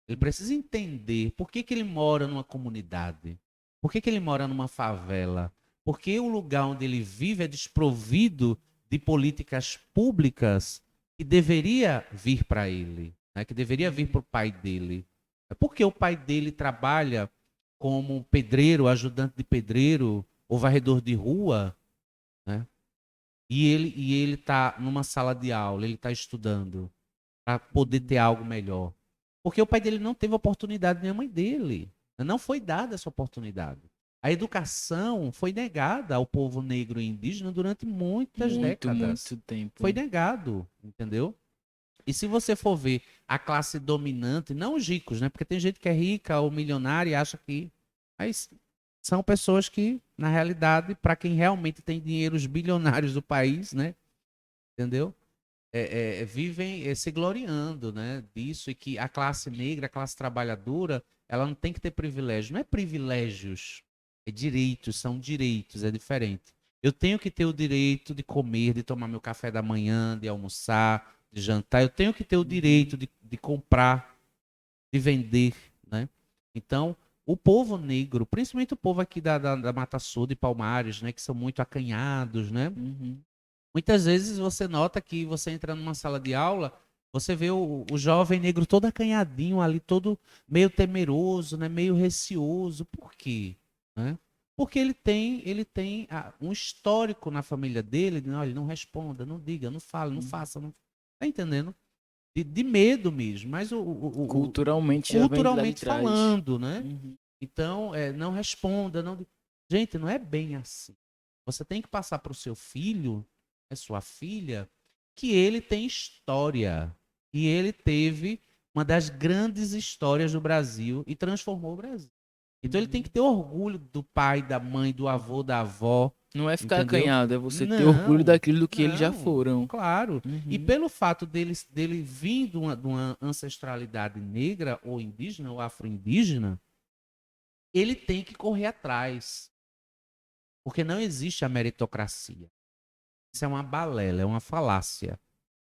Ele precisa entender por que ele mora numa comunidade, por que ele mora numa favela, porque o lugar onde ele vive é desprovido de políticas públicas que deveria vir para ele, né? Que deveria vir para o pai dele. É porque o pai dele trabalha como pedreiro, ajudante de pedreiro ou varredor de rua, né? E ele está numa sala de aula, ele está estudando para poder ter algo melhor. Porque o pai dele não teve oportunidade, nem a mãe dele. Não foi dada essa oportunidade. A educação foi negada ao povo negro e indígena durante muitas décadas. Muito tempo. Foi negado, entendeu? E se você for ver a classe dominante, não os ricos, né? Porque tem gente que é rica ou milionária e acha que. Mas são pessoas que, na realidade, para quem realmente tem dinheiro, os bilionários do país, né? Entendeu? Vivem se gloriando, né, disso, e que a classe negra, a classe trabalhadora, ela não tem que ter privilégio. Não é privilégios, é direitos, são direitos, é diferente. Eu tenho que ter o direito de comer, de tomar meu café da manhã, de almoçar, de jantar. Eu tenho que ter o direito de comprar, de vender, né? Então, o povo negro, principalmente o povo aqui da Mata Sul, de Palmares, né, que são muito acanhados, né? Uhum. Muitas vezes você nota que você entra numa sala de aula, você vê o jovem negro todo acanhadinho ali, todo meio temeroso, né? Meio receoso. Por quê? Né? Porque ele tem um histórico na família dele, de, olha, não responda, não diga, não fale, não faça. Não... Tá entendendo? De medo mesmo, mas Culturalmente já vem de lá de culturalmente trás. falando, né? Uhum. Então, não responda, não. Gente, não é bem assim. Você tem que passar para o seu filho, é sua filha, que ele tem história. E ele teve uma das grandes histórias do Brasil e transformou o Brasil. Então ele tem que ter orgulho do pai, da mãe, do avô, da avó. Não é ficar Entendeu? acanhado, é você ter orgulho Não, daquilo do que eles já não, foram. claro. E Uhum. pelo fato dele vir de uma ancestralidade negra ou indígena ou afro-indígena, ele tem que correr atrás. Porque não existe a meritocracia. Isso é uma balela, é uma falácia,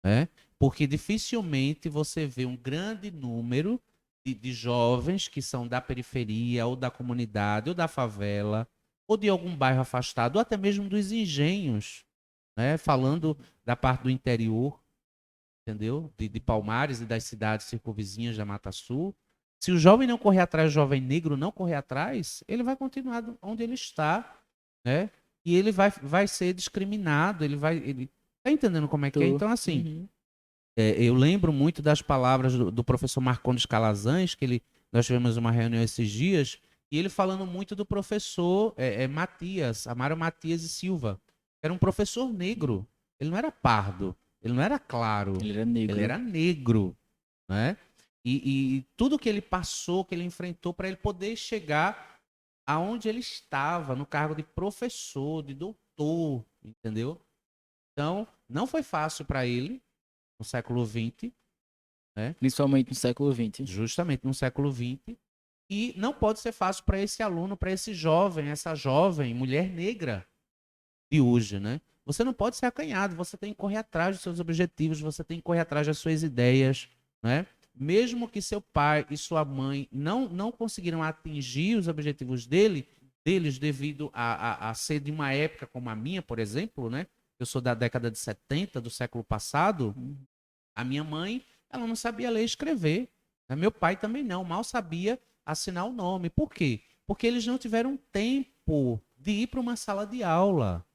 né? Porque dificilmente você vê um grande número de jovens que são da periferia, ou da comunidade, ou da favela, ou de algum bairro afastado, ou até mesmo dos engenhos, né? Falando da parte do interior, entendeu? De Palmares e das cidades circunvizinhas da Mata Sul. Se o jovem não correr atrás, o jovem negro não correr atrás, ele vai continuar onde ele está, né? E ele vai ser discriminado, ele tá entendendo como é que é? Tô. Então, assim, Uhum. eu lembro muito das palavras do professor Marcondes Calazans, nós tivemos uma reunião esses dias, E ele falando muito do professor Matias, Amaro Matias e Silva. Era um professor negro. Ele não era pardo, ele não era claro, Ele era ele negro. era negro, né? E tudo que ele passou, que ele enfrentou para ele poder chegar aonde ele estava, no cargo de professor, de doutor, entendeu? Então, não foi fácil para ele no século XX, né? Principalmente no século XX. Justamente no século XX. E não pode ser fácil para esse aluno, para esse jovem, essa jovem mulher negra de hoje, né? Você não pode ser acanhado, você tem que correr atrás dos seus objetivos, você tem que correr atrás das suas ideias, né? Mesmo que seu pai e sua mãe não conseguiram atingir os objetivos deles devido a ser de uma época como a minha, por exemplo, né? Eu sou da década de 70 do século passado. A minha mãe, ela não sabia ler e escrever. Né? Meu pai também não, mal sabia assinar o nome. Por quê? Porque eles não tiveram tempo de ir para uma sala de aula.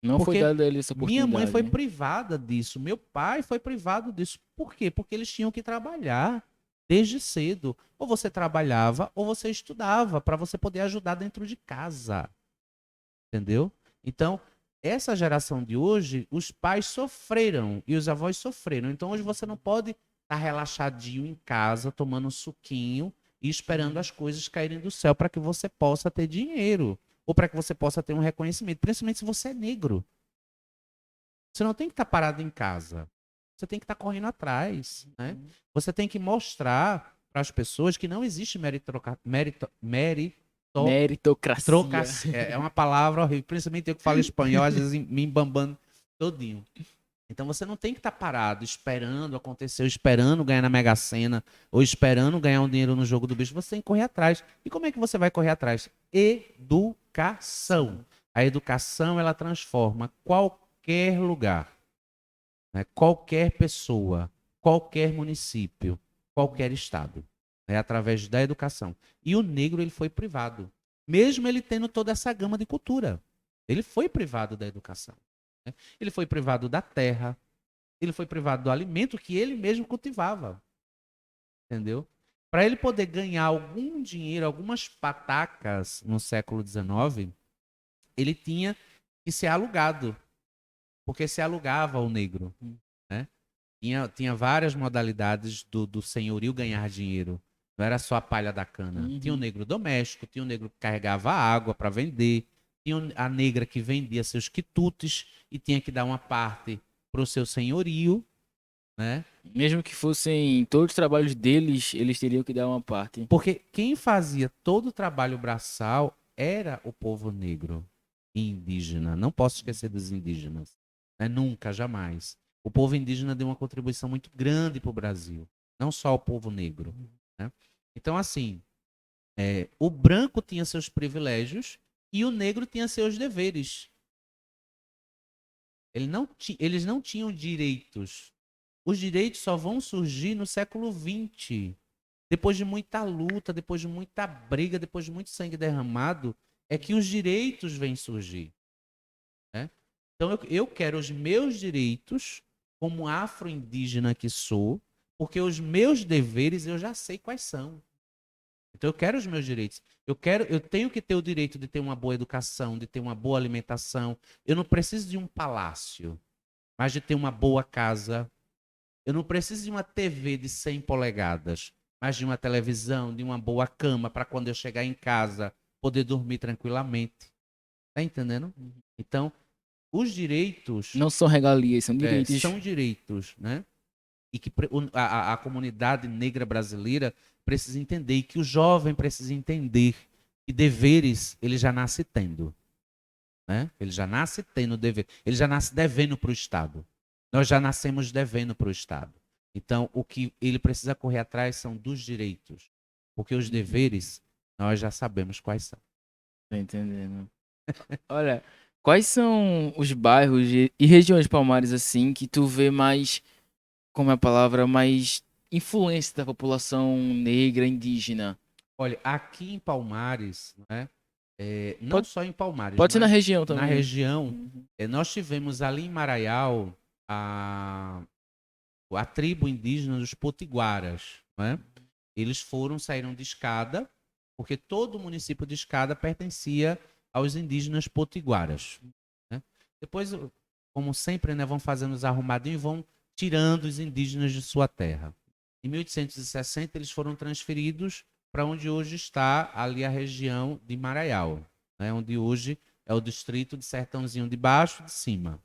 Não foi Porque dada a ele essa minha mãe oportunidade, foi né? privada disso, meu pai foi privado disso. Por quê? Porque eles tinham que trabalhar desde cedo. Ou você trabalhava ou você estudava para você poder ajudar dentro de casa. Entendeu? Então, essa geração de hoje, os pais sofreram e os avós sofreram. Então, hoje você não pode estar relaxadinho em casa, tomando um suquinho e esperando as coisas caírem do céu para que você possa ter dinheiro ou para que você possa ter um reconhecimento, principalmente se você é negro. Você não tem que estar parado em casa. Você tem que estar correndo atrás, né? Você tem que mostrar para as pessoas que não existe Meritocracia. é uma palavra horrível, principalmente eu que falo espanhol, às vezes me embambando todinho. Então você não tem que estar parado esperando acontecer, ou esperando ganhar na Mega Sena, ou esperando ganhar um dinheiro no jogo do bicho. Você tem que correr atrás. E como é que você vai correr atrás? Educação. A educação, ela transforma qualquer lugar, né? Qualquer pessoa, qualquer município, qualquer estado, né? Através da educação. E o negro, ele foi privado. Mesmo ele tendo toda essa gama de cultura. Ele foi privado da educação. Né? Ele foi privado da terra, ele foi privado do alimento que ele mesmo cultivava. Entendeu? Para ele poder ganhar algum dinheiro, algumas patacas no século XIX, ele tinha que ser alugado, porque se alugava o negro. Né? Tinha várias modalidades do senhorio ganhar dinheiro. Não era só a palha da cana. Tinha o Uhum. negro doméstico, tinha o negro que carregava água para vender, tinha a negra que vendia seus quitutes e tinha que dar uma parte para o seu senhorio, né? Mesmo que fossem todos os trabalhos deles, eles teriam que dar uma parte. Porque quem fazia todo o trabalho braçal era o povo negro e indígena. Não posso esquecer dos indígenas. Né? Nunca, jamais. O povo indígena deu uma contribuição muito grande para o Brasil. Não só o povo negro. Né? Então, assim, o branco tinha seus privilégios e o negro tinha seus deveres. Eles não tinham direitos. Os direitos só vão surgir no século XX. Depois de muita luta, depois de muita briga, depois de muito sangue derramado, é que os direitos vêm surgir. Né? Então eu quero os meus direitos como afro-indígena que sou, porque os meus deveres eu já sei quais são. Então eu quero os meus direitos. Eu tenho que ter o direito de ter uma boa educação, de ter uma boa alimentação. Eu não preciso de um palácio, mas de ter uma boa casa. Eu não preciso de uma TV de 100 polegadas, mas de uma televisão, de uma boa cama para quando eu chegar em casa poder dormir tranquilamente. Tá entendendo? Então, os direitos Não são regalias, são direitos. são direitos, né? E que a comunidade negra brasileira precisa entender, e que o jovem precisa entender que deveres ele já nasce tendo. Né? Ele já nasce tendo dever. Ele já nasce devendo para o Estado. Nós já nascemos devendo para o Estado. Então, o que ele precisa correr atrás são dos direitos. Porque os deveres, nós já sabemos quais são. Tô entendendo. Olha, quais são os bairros e regiões palmares assim que tu vê mais, como é a palavra, mais influência da população negra indígena? Olha, aqui em Palmares, né, não Pode, só em Palmares, pode ser na mas região na também. região, Uhum. nós tivemos ali em Maraial a tribo indígena dos Potiguaras. Né? Eles saíram de escada porque todo o município de Escada pertencia aos indígenas potiguaras, né? Depois, como sempre, né, vão fazendo os arrumadinhos e vão tirando os indígenas de sua terra. Em 1860, eles foram transferidos para onde hoje está ali a região de Maraial, né, onde hoje é o distrito de Sertãozinho de Baixo e de Cima.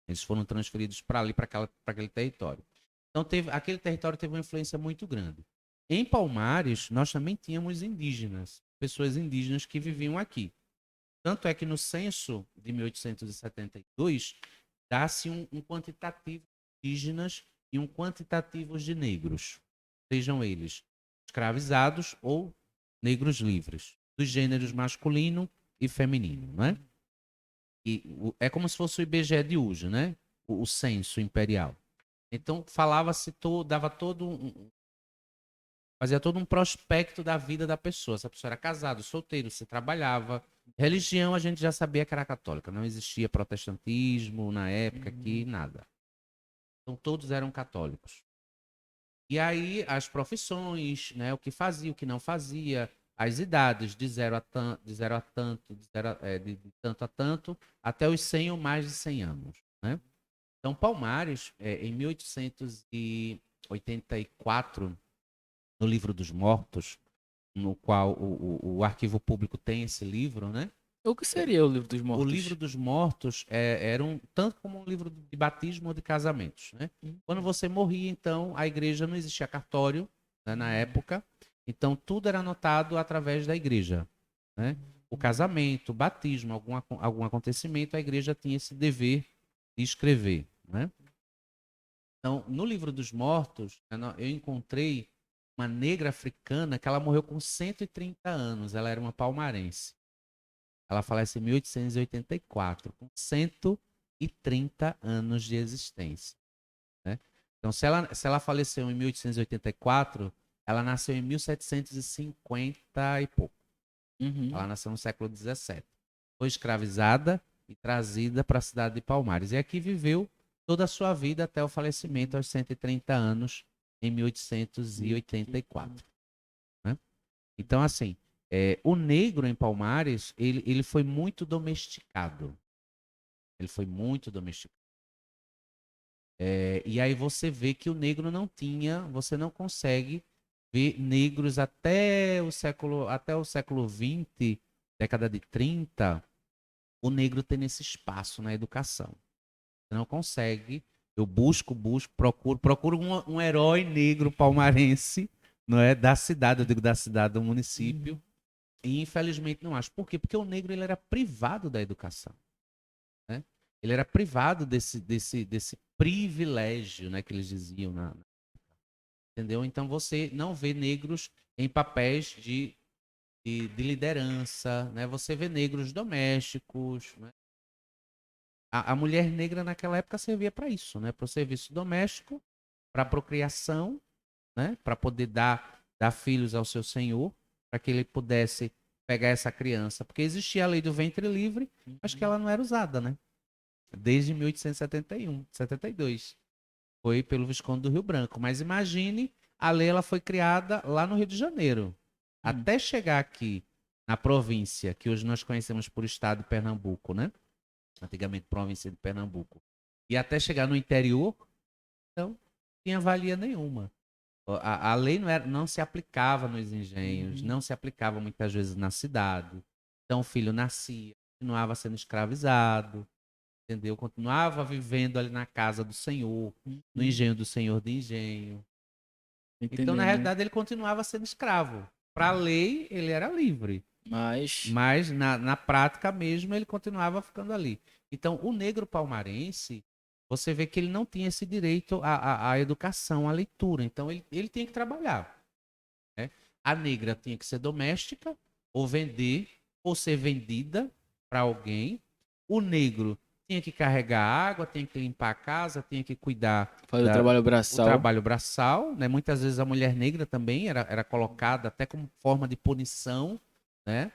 Eles foram transferidos para ali, para aquele território. Então, aquele território teve uma influência muito grande. Em Palmares, nós também tínhamos indígenas, pessoas indígenas que viviam aqui. Tanto é que no censo de 1872, dá-se um quantitativo de indígenas e um quantitativo de negros, sejam eles escravizados ou negros livres, dos gêneros masculino e feminino, né? E é como se fosse o IBGE de hoje, né? O censo imperial. Então falava-se todo, fazia todo um prospecto da vida da pessoa. Se a pessoa era casada, solteiro, se trabalhava. Religião a gente já sabia que era católica, não existia protestantismo na época aqui, nada. Então todos eram católicos. E aí as profissões, né, o que fazia, o que não fazia, as idades de zero a tanto, de tanto a tanto, até os 100 ou mais de 100 anos, né? Então Palmares, em 1884, no Livro dos Mortos, no qual o Arquivo Público tem esse livro, né? O que seria o livro dos O mortos? Livro dos Mortos era tanto como um livro de batismo ou de casamentos, né? Quando você morria, então, a igreja não existia cartório, né, na época, então tudo era anotado através da igreja, né? O casamento, o batismo, algum acontecimento, a igreja tinha esse dever de escrever, né? Então, no Livro dos Mortos, eu encontrei uma negra africana que ela morreu com 130 anos. Ela era uma palmarense. Ela falece em 1884, com 130 anos de existência, né? Então, se ela faleceu em 1884, ela nasceu em 1750 e pouco. Ela nasceu no século XVII. Foi escravizada e trazida para a cidade de Palmares. E aqui viveu toda a sua vida até o falecimento aos 130 anos, em 1884. Né? Então, assim, o negro em Palmares, ele foi muito domesticado. Ele foi muito domesticado. E aí você vê que o negro não tinha, você não consegue ver negros até o século XX, década de 30, o negro tendo esse espaço na educação. Você não consegue. Eu procuro um herói negro palmarense, não é, da cidade, eu digo da cidade, do município. E infelizmente não acho. Por quê? Porque o negro ele era privado da educação, né? Ele era privado desse privilégio, né, que eles diziam entendeu? Então você não vê negros em papéis de liderança, né? Você vê negros domésticos, né? A mulher negra naquela época servia para isso, né? Para o serviço doméstico, para a procriação, né? Para poder dar filhos ao seu senhor, para que ele pudesse pegar essa criança. Porque existia a lei do ventre livre, mas que ela não era usada, né? Desde 1871, 72. Foi pelo Visconde do Rio Branco. Mas imagine, a lei ela foi criada lá no Rio de Janeiro. Até chegar aqui, na província, que hoje nós conhecemos por estado de Pernambuco, né? Antigamente província de Pernambuco. E até chegar no interior, então, não tinha valia nenhuma. A lei não se aplicava nos engenhos, não se aplicava muitas vezes na cidade. Então o filho nascia, continuava sendo escravizado, entendeu? Continuava vivendo ali na casa do senhor, no engenho do senhor de engenho. Então, na Entendendo. realidade, ele continuava sendo escravo. Para a lei, ele era livre. Mas na prática mesmo, ele continuava ficando ali. Então, o negro palmarense, você vê que ele não tinha esse direito à educação, à leitura. Então, ele tinha que trabalhar, né? A negra tinha que ser doméstica, ou vender, ou ser vendida para alguém. O negro tinha que carregar água, tinha que limpar a casa, tinha que cuidar Fazer o trabalho o braçal. trabalho braçal, né? Muitas vezes a mulher negra também era colocada até como forma de punição, né?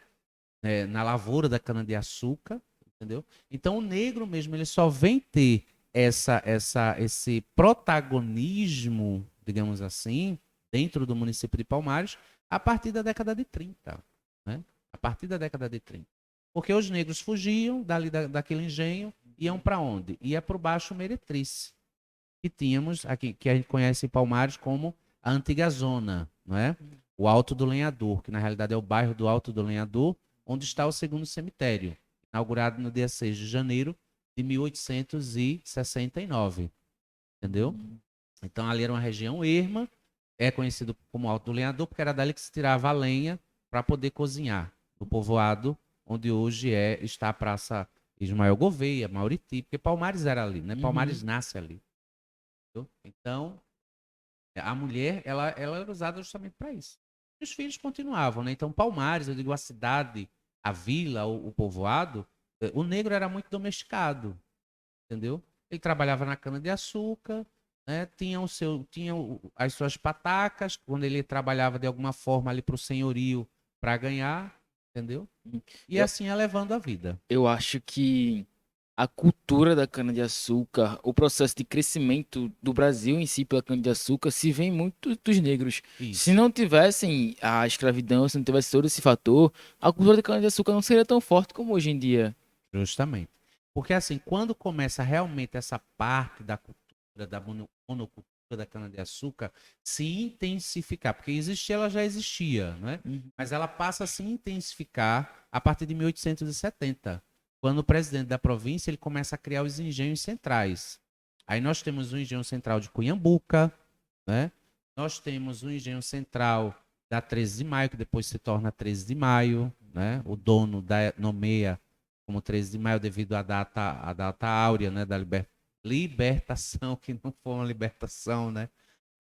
Na lavoura da cana-de-açúcar, entendeu? Então o negro mesmo ele só vem ter esse protagonismo, digamos assim, dentro do município de Palmares, a partir da década de 30, né? A partir da década de 30. Porque os negros fugiam daquele engenho, iam para onde? Ia para o Baixo Meretriz, que tínhamos aqui, que a gente conhece em Palmares como a antiga zona, não é? O Alto do Lenhador, que na realidade é o bairro do Alto do Lenhador, onde está o segundo cemitério, inaugurado no dia 6 de janeiro de 1869, entendeu? Então ali era uma região erma, é conhecido como Alto do Lenhador, porque era dali que se tirava a lenha para poder cozinhar, no povoado onde hoje está a Praça Ismael Gouveia, Mauriti, porque Palmares era ali, né? Palmares nasce ali. Entendeu? Então, a mulher, ela era usada justamente para isso. E os filhos continuavam, né? Então, Palmares, eu digo a cidade, a vila, o povoado, o negro era muito domesticado, entendeu? Ele trabalhava na cana-de-açúcar, né? As suas patacas, quando ele trabalhava de alguma forma ali para o senhorio para ganhar, entendeu? E Eu, assim ia levando a vida. eu acho que a cultura da cana-de-açúcar, o processo de crescimento do Brasil em si pela cana-de-açúcar, se vem muito dos negros. Se Isso, não tivessem a escravidão, se não tivesse todo esse fator, a cultura da cana-de-açúcar não seria tão forte como hoje em dia. justamente. Porque assim, quando começa realmente essa parte da cultura, da monocultura da cana-de-açúcar, se intensificar, porque existir ela já existia, né? Uhum. Mas ela passa a se intensificar a partir de 1870, quando o presidente da província ele começa a criar os engenhos centrais. Aí nós temos o engenho central de Cunhambuca, né? Nós temos o engenho central da 13 de maio, que depois se torna 13 de maio, né? O dono nomeia como 13 de maio devido à data áurea, né, da libertação, que não foi uma libertação, né?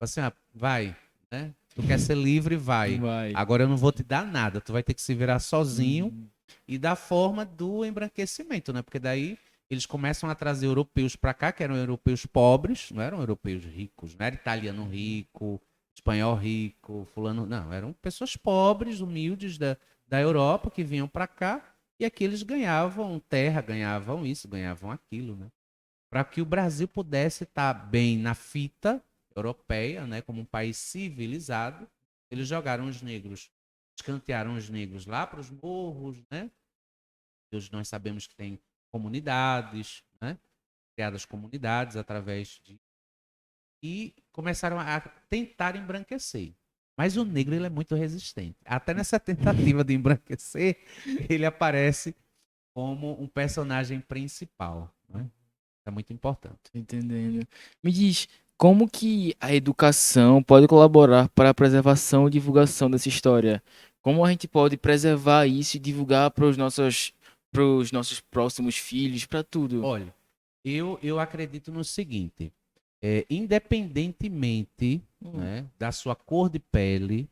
Assim, ah, vai, né? Tu quer ser livre, vai. Vai. Agora eu não vou te dar nada, tu vai ter que se virar sozinho Uhum. e da forma do embranquecimento, né? Porque daí eles começam a trazer europeus para cá, que eram europeus pobres, não eram europeus ricos, não era italiano rico, espanhol rico, fulano, não, eram pessoas pobres, humildes da Europa que vinham para cá e aqui eles ganhavam terra, ganhavam isso, ganhavam aquilo, né? Para que o Brasil pudesse estar bem na fita europeia, né, como um país civilizado, eles jogaram os negros, escantearam os negros lá para os morros, né? Hoje nós sabemos que tem comunidades, né? Criadas comunidades através de e começaram a tentar embranquecer. Mas o negro ele é muito resistente. Até nessa tentativa de embranquecer, ele aparece como um personagem principal, né? É muito importante. Tô entendendo. Me diz, como que a educação pode colaborar para a preservação e divulgação dessa história? Como a gente pode preservar isso e divulgar para os nossos próximos filhos, para tudo? Olha, eu acredito no seguinte: independentemente, Hum. né, da sua cor de pele,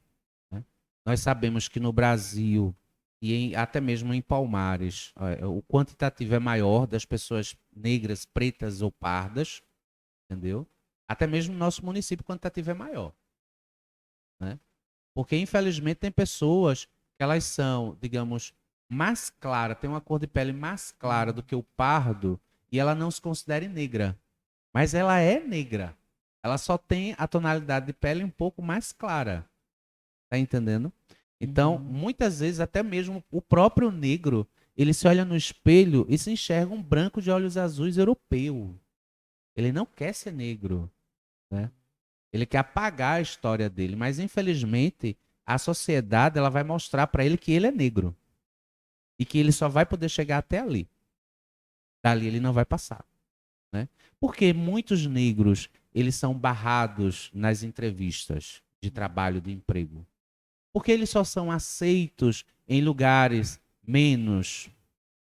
né, nós sabemos que no Brasil e até mesmo em Palmares, o quantitativo é maior das pessoas negras, pretas ou pardas, entendeu? Até mesmo no nosso município, o quantitativo é maior, né? Porque, infelizmente, tem pessoas que elas são, digamos, mais claras, têm uma cor de pele mais clara do que o pardo e ela não se considera negra. Mas ela é negra. Ela só tem a tonalidade de pele um pouco mais clara. Tá entendendo? Então, Uhum. muitas vezes, até mesmo o próprio negro, ele se olha no espelho e se enxerga um branco de olhos azuis europeu. Ele não quer ser negro, né? Ele quer apagar a história dele, mas infelizmente a sociedade ela vai mostrar para ele que ele é negro e que ele só vai poder chegar até ali. Dali ele não vai passar, né? Porque muitos negros, eles são barrados nas entrevistas de trabalho, de emprego. Porque eles só são aceitos em lugares menos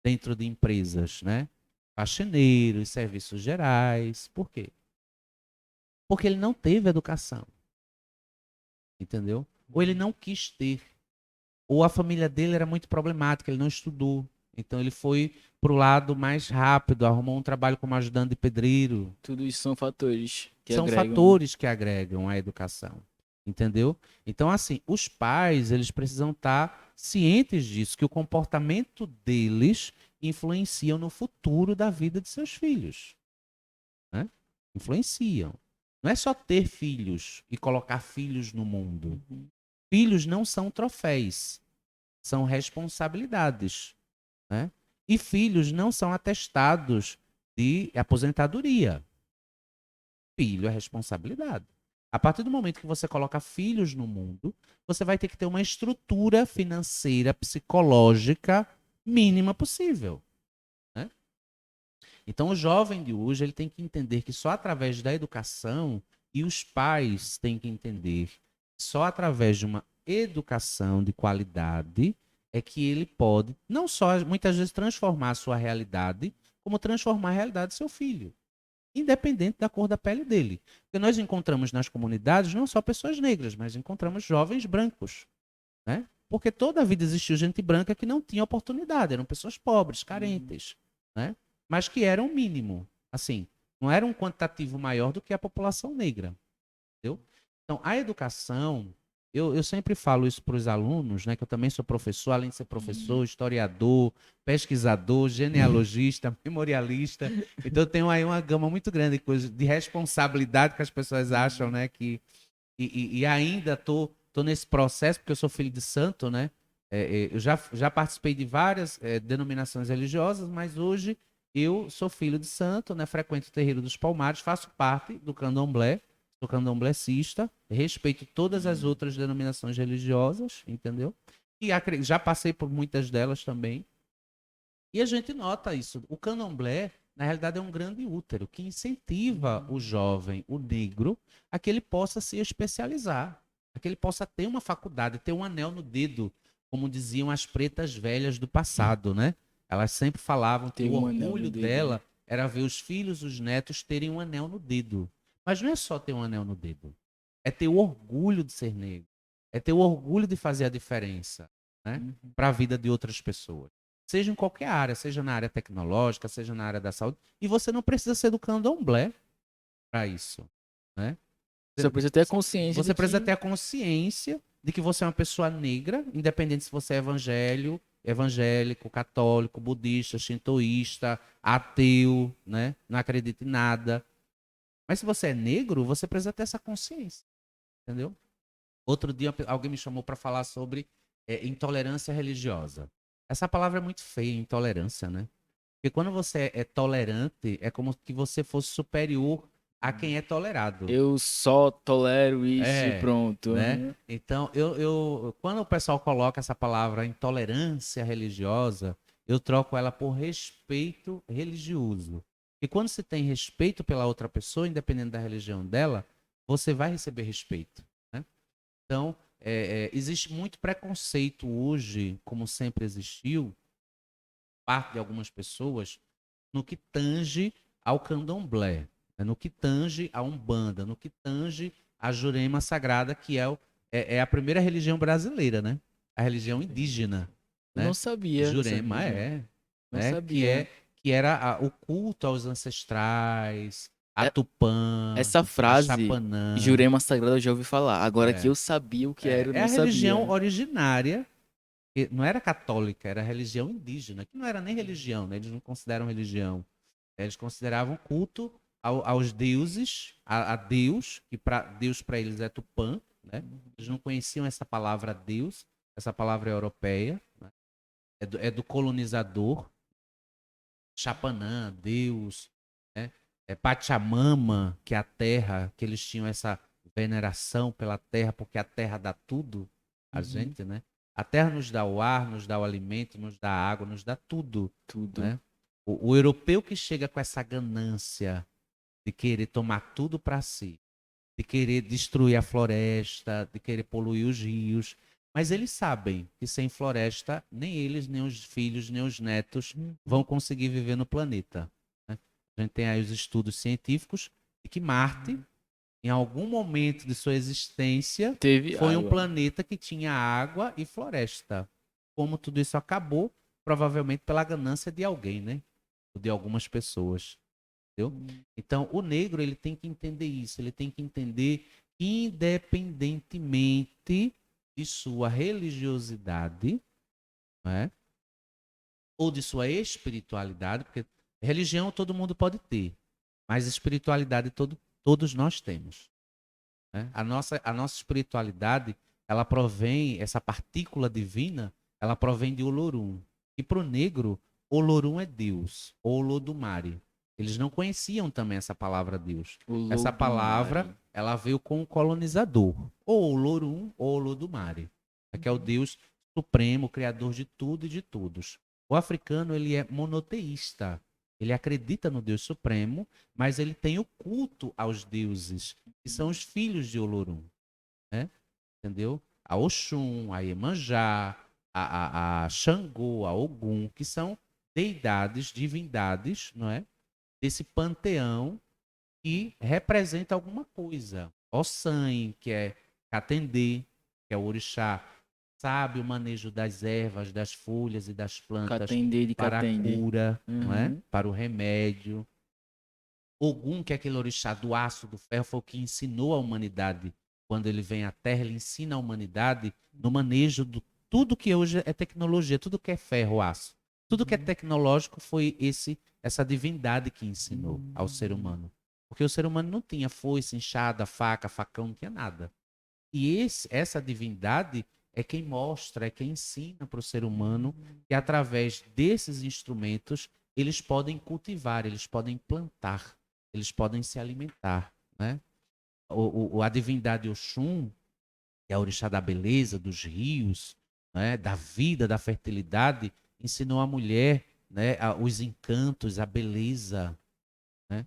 dentro de empresas, né? Faxineiros, serviços gerais. Por quê? Porque ele não teve educação, entendeu? Ou ele não quis ter. Ou a família dele era muito problemática, ele não estudou. Então ele foi pro lado mais rápido, arrumou um trabalho como ajudante de pedreiro. Tudo isso são fatores que São agregam. fatores que agregam a educação, entendeu? Então, assim, os pais, eles precisam estar cientes disso, que o comportamento deles influencia no futuro da vida de seus filhos, né? Influenciam. Não é só ter filhos e colocar filhos no mundo. Uhum. Filhos não são troféus, são responsabilidades, né? E filhos não são atestados de aposentadoria. Filho é responsabilidade. A partir do momento que você coloca filhos no mundo, você vai ter que ter uma estrutura financeira, psicológica mínima possível, né? Então, o jovem de hoje ele tem que entender que só através da educação, e os pais têm que entender que só através de uma educação de qualidade é que ele pode, não só muitas vezes, transformar a sua realidade, como transformar a realidade do seu filho, independente da cor da pele dele. Porque nós encontramos nas comunidades não só pessoas negras, mas encontramos jovens brancos, né? Porque toda a vida existiu gente branca que não tinha oportunidade, eram pessoas pobres, carentes, né? Mas que eram o mínimo, assim, não era um quantitativo maior do que a população negra, entendeu? Então, a educação, eu sempre falo isso para os alunos, né, que eu também sou professor, além de ser professor, historiador, pesquisador, genealogista, memorialista. Então, eu tenho aí uma gama muito grande de coisas, de responsabilidade que as pessoas acham, né, que e ainda tô nesse processo, porque eu sou filho de santo, né? Eu já participei de várias denominações religiosas, mas hoje eu sou filho de santo, né? Frequento o terreiro dos Palmares, faço parte do candomblé, sou candomblécista, respeito todas as outras denominações religiosas, entendeu? E já passei por muitas delas também. E a gente nota isso. O candomblé, na realidade, é um grande útero que incentiva o jovem, o negro, a que ele possa se especializar, a que ele possa ter uma faculdade, ter um anel no dedo, como diziam as pretas velhas do passado, né? Elas sempre falavam que Tem o um anel no orgulho dedo, né? dela era ver os filhos, os netos terem um anel no dedo. Mas não é só ter um anel no dedo, é ter o orgulho de ser negro, é ter o orgulho de fazer a diferença, né? Para a vida de outras pessoas. Seja em qualquer área, seja na área tecnológica, seja na área da saúde. E você não precisa ser do candomblé para isso, né? Você precisa ter a consciência de Você precisa ter que a consciência de que você é uma pessoa negra, independente se você é evangélico, católico, budista, shintoísta, ateu, né? Não acredita em nada. Mas se você é negro, você precisa ter essa consciência, entendeu? Outro dia alguém me chamou para falar sobre intolerância religiosa. Essa palavra é muito feia, intolerância, né? Porque quando você é tolerante, é como que você fosse superior a quem é tolerado. eu só tolero isso e É, pronto. né? Aham. Então, quando o pessoal coloca essa palavra intolerância religiosa, eu troco ela por respeito religioso. E quando você tem respeito pela outra pessoa, independente da religião dela, você vai receber respeito, né? Então, existe muito preconceito hoje, como sempre existiu, parte de algumas pessoas, no que tange ao candomblé, né? No que tange à Umbanda, no que tange à Jurema Sagrada, que é a primeira religião brasileira, né? A religião indígena, Eu não né? sabia dessa Jurema religião. Não né? sabia. Que era o culto aos ancestrais, a É- Tupã, Essa a frase, Chapanã. Jurema Sagrada, eu já ouvi falar. Agora que É, eu sabia o que era, eu é não a religião sabia. originária, que não era católica, era religião indígena, que não era nem religião, né? Eles não consideram religião. Eles consideravam culto aos deuses, a Deus, que Deus para eles é Tupã, né? Eles não conheciam essa palavra Deus, essa palavra é europeia, né? É do colonizador, Chapanã, Deus, né? É Pachamama, que é a terra, que eles tinham essa veneração pela terra, porque a terra dá tudo a Uhum. gente, né? A terra nos dá o ar, nos dá o alimento, nos dá a água, nos dá tudo, Tudo. né? O europeu que chega com essa ganância de querer tomar tudo para si, de querer destruir a floresta, de querer poluir os rios, mas eles sabem que sem floresta, nem eles, nem os filhos, nem os netos vão conseguir viver no planeta, né? A gente tem aí os estudos científicos de que Marte, em algum momento de sua existência, Teve foi um água. planeta que tinha água e floresta. Como tudo isso acabou, provavelmente pela ganância de alguém, né? Ou de algumas pessoas. Entendeu? Então, o negro ele tem que entender isso, ele tem que entender independentemente de sua religiosidade, né? Ou de sua espiritualidade, porque religião todo mundo pode ter, mas espiritualidade todos nós temos, né? A nossa espiritualidade ela provém, essa partícula divina, ela provém de Olorum. E para o negro, Olorum é Deus, Olodumare. Eles não conheciam também essa palavra Deus. O Essa palavra, Lodumare. ela veio com o colonizador. Ou Olorum ou Olodumare, que é o Deus supremo, criador de tudo e de todos. O africano, ele é monoteísta. Ele acredita no Deus supremo, mas ele tem o culto aos deuses, que são os filhos de Olorum, né? Entendeu? A Oxum, a Iemanjá, a Xangô, a Ogum, que são deidades, divindades, não é? Desse panteão que representa alguma coisa. Ossan, que é Catendê, que é o orixá, sabe o manejo das ervas, das folhas e das plantas Catendê de para a Catendê. cura, não é? Uhum. Para o remédio. Ogum, que é aquele orixá do aço, do ferro, foi o que ensinou a humanidade. Quando ele vem à Terra, ele ensina a humanidade no manejo de tudo que hoje é tecnologia, tudo que é ferro, aço. Tudo que é tecnológico foi essa divindade que ensinou ao ser humano. Porque o ser humano não tinha foice, enxada, faca, facão, não tinha nada. E essa divindade é quem mostra, é quem ensina para o ser humano que através desses instrumentos eles podem cultivar, eles podem plantar, eles podem se alimentar, né? A divindade Oxum, que é a orixá da beleza, dos rios, né? Da vida, da fertilidade, ensinou a mulher, né? Os encantos, a beleza, né?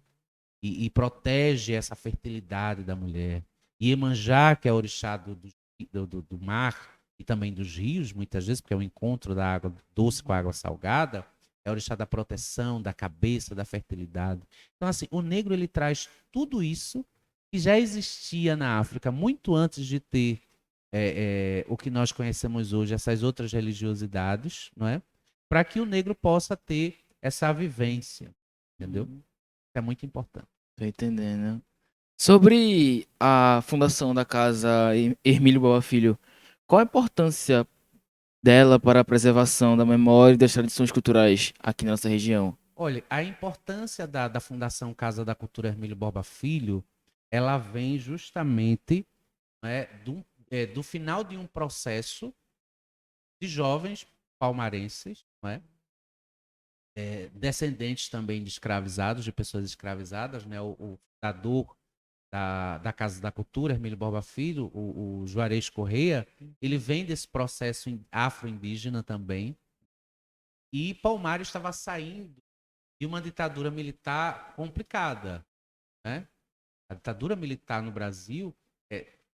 E protege essa fertilidade da mulher. E Iemanjá, que é o orixá do mar e também dos rios, muitas vezes, porque é o encontro da água doce com a água salgada, é o orixá da proteção, da cabeça, da fertilidade. Então, assim, o negro ele traz tudo isso que já existia na África muito antes de ter o que nós conhecemos hoje, essas outras religiosidades, não é? Para que o negro possa ter essa vivência, entendeu? Uhum. É muito importante. Tô entendendo. Sobre a fundação da casa Hermílio Boa Filho, qual a importância dela para a preservação da memória e das tradições culturais aqui na nossa região? Olha, a importância da Fundação Casa da Cultura Hermílio Borba Filho, ela vem justamente, né, do final de um processo de jovens palmarenses, né, descendentes também de escravizados, de pessoas escravizadas, né, o fundador da Casa da Cultura, Hermílio Borba Filho, o Juarez Correia, ele vem desse processo afro-indígena também, e Palmares estava saindo de uma ditadura militar complicada, né? A ditadura militar no Brasil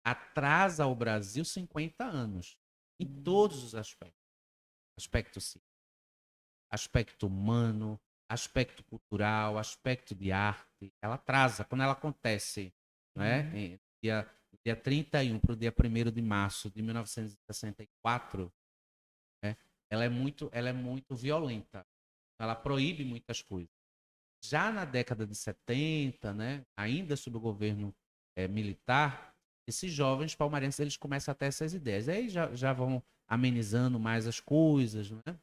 atrasa o Brasil 50 anos, em todos os aspectos. Aspecto civil, aspecto humano, aspecto cultural, aspecto de arte. Ela atrasa. Quando ela acontece, né, dia 31 para o dia 1º de março de 1964, né, ela é muito violenta. Ela proíbe muitas coisas. Já na década de 70, né, ainda sob o governo militar, esses jovens palmarenses eles começam a ter essas ideias. Aí já vão amenizando mais as coisas, né?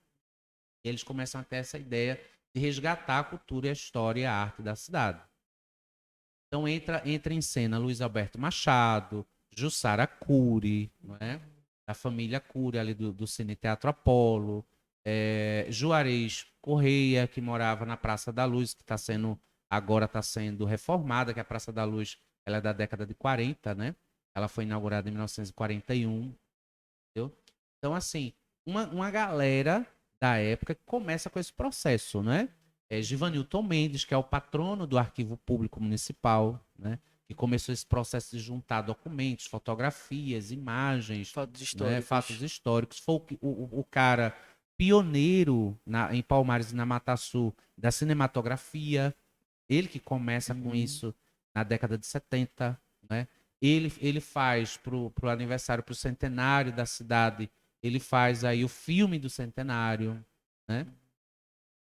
E eles começam a ter essa ideia de resgatar a cultura, a história e a arte da cidade. Então entra em cena Luiz Alberto Machado, Jussara Cury, não é? Da família Cury, ali do Cine Teatro Apolo, Juarez Correia, que morava na Praça da Luz, que agora está sendo reformada, que a Praça da Luz ela é da década de 40, né? Ela foi inaugurada em 1941, entendeu? Então, assim, uma galera da época que começa com esse processo, né? Givanilton Mendes, que é o patrono do Arquivo Público Municipal, né? Que começou esse processo de juntar documentos, fotografias, imagens, Fatos né? Fatos históricos. históricos. Foi o cara pioneiro em Palmares e na Mata Sul da cinematografia. Ele que começa com Uhum. isso na década de 70, né? Ele faz pro aniversário, pro centenário da cidade, ele faz aí o filme do centenário, né?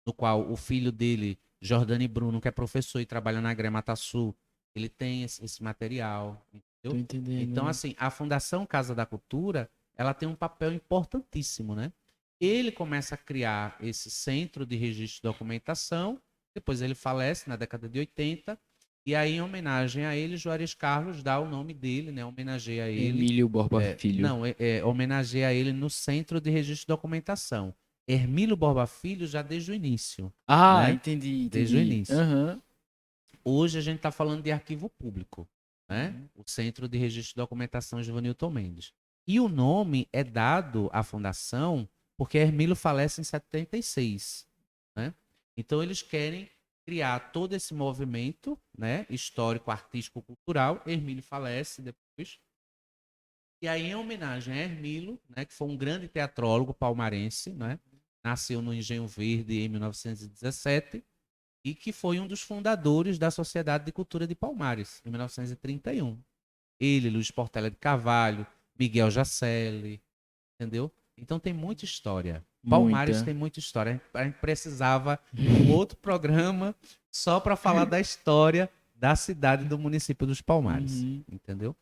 No qual o filho dele, Jordani Bruno, que é professor e trabalha na Gremata Sul, ele tem esse material, Tô entendeu? Então, entendendo. assim, a Fundação Casa da Cultura, ela tem um papel importantíssimo, né? Ele começa a criar esse centro de registro de documentação, depois ele falece na década de 80, E aí, em homenagem a ele, Juarez Carlos dá o nome dele, né? Homenageia a ele. Emílio Borba Filho. Não, homenageia ele no Centro de Registro de Documentação. Hermílio Borba Filho já desde o início, Ah, né? entendi, Desde o entendi. início. Aham. Hoje a gente está falando de arquivo público, né? Uhum. O Centro de Registro de Documentação Givanilton Mendes. E o nome é dado à fundação porque Hermílio falece em 76, né? Então eles querem criar todo esse movimento, né, histórico, artístico, cultural. Hermílio falece depois. E aí, em homenagem a Hermílio, né, que foi um grande teatrólogo palmarense, né? Nasceu no Engenho Verde em 1917 e que foi um dos fundadores da Sociedade de Cultura de Palmares, em 1931. Ele, Luiz Portela de Carvalho, Miguel Jacelli, entendeu? Então tem muita história. Palmares Muita. tem muita história. A gente precisava de um outro programa só para falar da história da cidade e do município dos Palmares, Uhum. entendeu?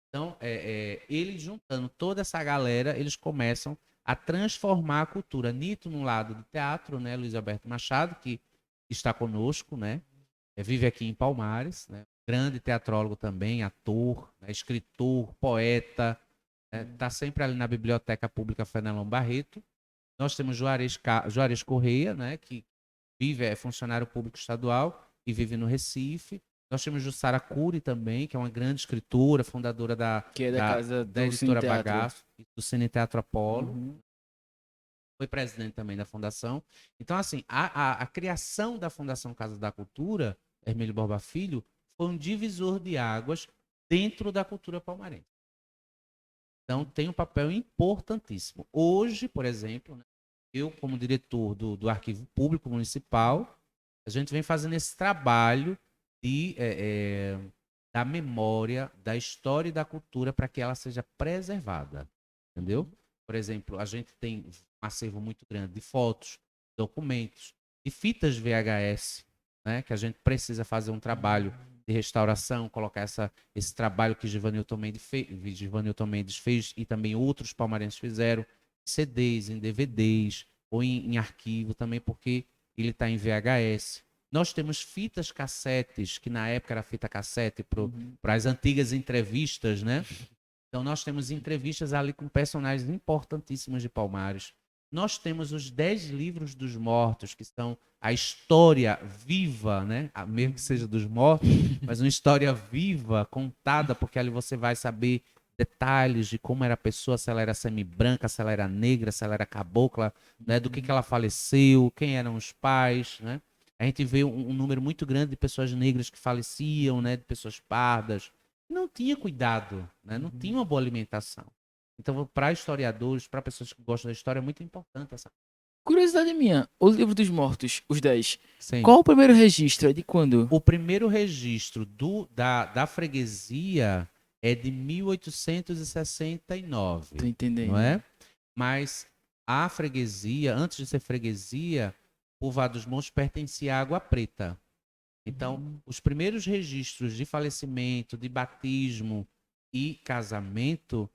Então, eles juntando toda essa galera, eles começam a transformar a cultura. Nito no lado do teatro, né? Luiz Alberto Machado, que está conosco, né? Vive aqui em Palmares, né? Grande teatrólogo também, ator, né? Escritor, poeta, está sempre ali na Biblioteca Pública Fenelon Barreto. Nós temos Juarez Correia, né? Que vive, é funcionário público estadual e vive no Recife. Nós temos Jussara Cury também, que é uma grande escritora, fundadora Que é da casa da do Cine editora Teatro. Bagaço, do Cine Teatro Apolo. Uhum. Foi presidente também da fundação. Então, assim, a criação da Fundação Casa da Cultura, Hermílio Borba Filho, foi um divisor de águas dentro da cultura palmarense. Então, tem um papel importantíssimo. Hoje, por exemplo, né, eu, como diretor do Arquivo Público Municipal, a gente vem fazendo esse trabalho de, da memória, da história e da cultura para que ela seja preservada. Entendeu? Por exemplo, a gente tem um acervo muito grande de fotos, documentos, de fitas VHS, né, que a gente precisa fazer um trabalho de restauração, colocar esse trabalho que Givanilton Mendes fez e também outros palmarenses fizeram, CDs, em DVDs ou em arquivo também, porque ele está em VHS. Nós temos fitas cassetes, que na época era fita cassete, para as antigas entrevistas, né? Então nós temos entrevistas ali com personagens importantíssimos de Palmares. Nós temos os 10 livros dos mortos, que são a história viva, né? Mesmo que seja dos mortos, mas uma história viva, contada, porque ali você vai saber detalhes de como era a pessoa, se ela era semi-branca, se ela era negra, se ela era cabocla, né? Do que ela faleceu, quem eram os pais, né? A gente vê um número muito grande de pessoas negras que faleciam, né? De pessoas pardas. Não tinha cuidado, né? Não tinha uma boa alimentação. Então, para historiadores, para pessoas que gostam da história, é muito importante essa. Curiosidade minha, o livro dos mortos, os 10. Sim. Qual o primeiro registro? É de quando? O primeiro registro da freguesia é de Tô 1869, não entendendo. é? Mas a freguesia, antes de ser freguesia, Povoado dos Montes pertencia à Água Preta. Então, os primeiros registros de falecimento, de batismo e casamento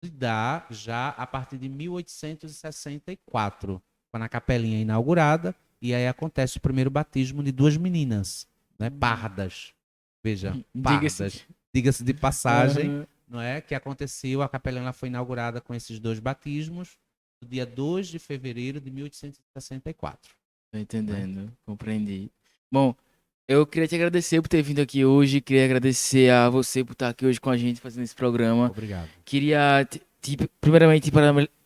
se dá já a partir de 1864, quando a capelinha é inaugurada, e aí acontece o primeiro batismo de duas meninas, né, pardas. Veja, Diga-se. pardas. Diga-se de passagem, Aham. não é? Que aconteceu, a capelinha foi inaugurada com esses dois batismos no dia 2 de fevereiro de 1864. Tô Né? entendendo, compreendi. Bom, eu queria te agradecer por ter vindo aqui hoje, queria agradecer a você por estar aqui hoje com a gente fazendo esse programa. Obrigado. Queria, primeiramente,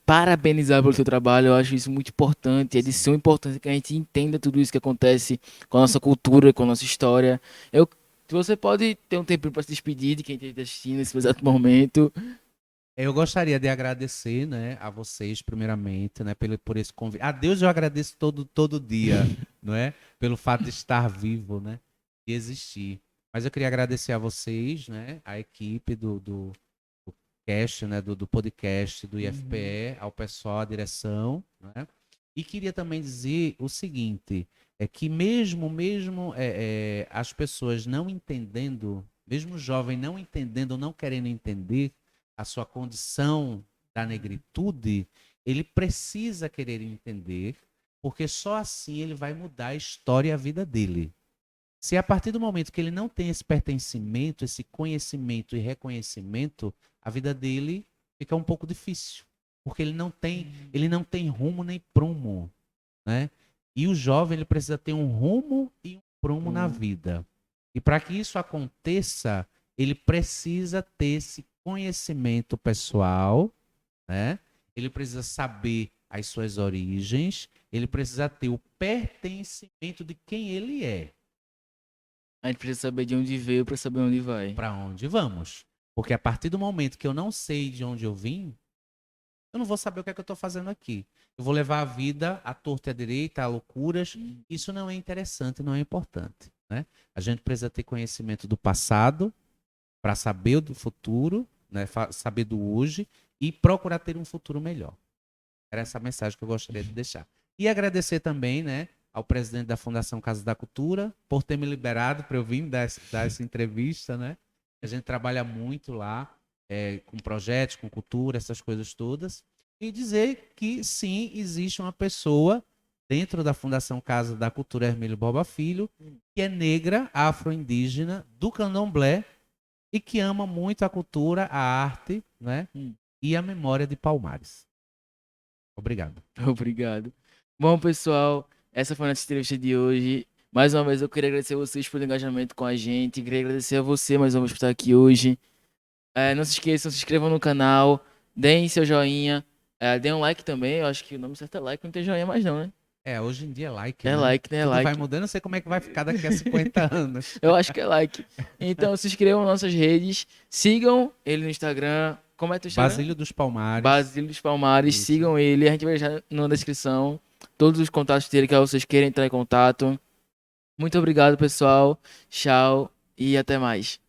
parabenizar pelo seu trabalho, eu acho isso muito importante, é de Sim. suma importância que a gente entenda tudo isso que acontece com a nossa cultura, com a nossa história. Eu, você pode ter um tempinho para se despedir de quem está assistindo nesse exato momento. Eu gostaria de agradecer, né, a vocês, primeiramente, né, por esse convite. A Deus eu agradeço todo dia, não é? Pelo fato de estar vivo, né, de existir. Mas eu queria agradecer a vocês, né, a equipe do cast, né, do podcast, do Uhum. IFPE, ao pessoal, à direção, né? E queria também dizer o seguinte, é que mesmo as pessoas não entendendo, mesmo o jovem não entendendo, não querendo entender a sua condição da negritude, ele precisa querer entender, porque só assim ele vai mudar a história e a vida dele. Se a partir do momento que ele não tem esse pertencimento, esse conhecimento e reconhecimento, a vida dele fica um pouco difícil, porque ele não tem rumo nem prumo, né? E o jovem ele precisa ter um rumo e um prumo na vida. E para que isso aconteça, ele precisa ter esse conhecimento pessoal, né? Ele precisa saber as suas origens, ele precisa ter o pertencimento de quem ele é. A gente precisa saber de onde veio pra saber onde vai. Para onde vamos? Porque a partir do momento que eu não sei de onde eu vim, eu não vou saber o que é que eu estou fazendo aqui. Eu vou levar a vida à torta e à direita, a loucuras. Isso não é interessante, não é importante, né? A gente precisa ter conhecimento do passado para saber do futuro, né? Saber do hoje e procurar ter um futuro melhor. Era essa a mensagem que eu gostaria de deixar. E agradecer também, né, ao presidente da Fundação Casa da Cultura por ter me liberado para eu vir dar essa entrevista, né? A gente trabalha muito lá com projetos, com cultura, essas coisas todas. E dizer que sim, existe uma pessoa dentro da Fundação Casa da Cultura Hermílio Borba Filho, que é negra, afro-indígena, do candomblé, e que ama muito a cultura, a arte, né? E a memória de Palmares. Obrigado. Obrigado. Bom, pessoal, essa foi a nossa entrevista de hoje. Mais uma vez, eu queria agradecer a vocês pelo engajamento com a gente. Queria agradecer a você mais uma vez por estar aqui hoje. Não se esqueçam, se inscrevam no canal, deem seu joinha, deem um like também. Eu acho que o nome certo é like, não tem joinha mais não, né? Hoje em dia é like, É né? like, né? É Tudo like. vai mudando, não sei como é que vai ficar daqui a 50 anos. Eu acho que é like. Então, se inscrevam nas nossas redes, sigam ele no Instagram. Como é teu Instagram? Basílio dos Palmares. Basílio dos Palmares, Isso. sigam ele. A gente vai deixar na descrição todos os contatos dele, caso vocês queiram entrar em contato. Muito obrigado, pessoal. Tchau e até mais.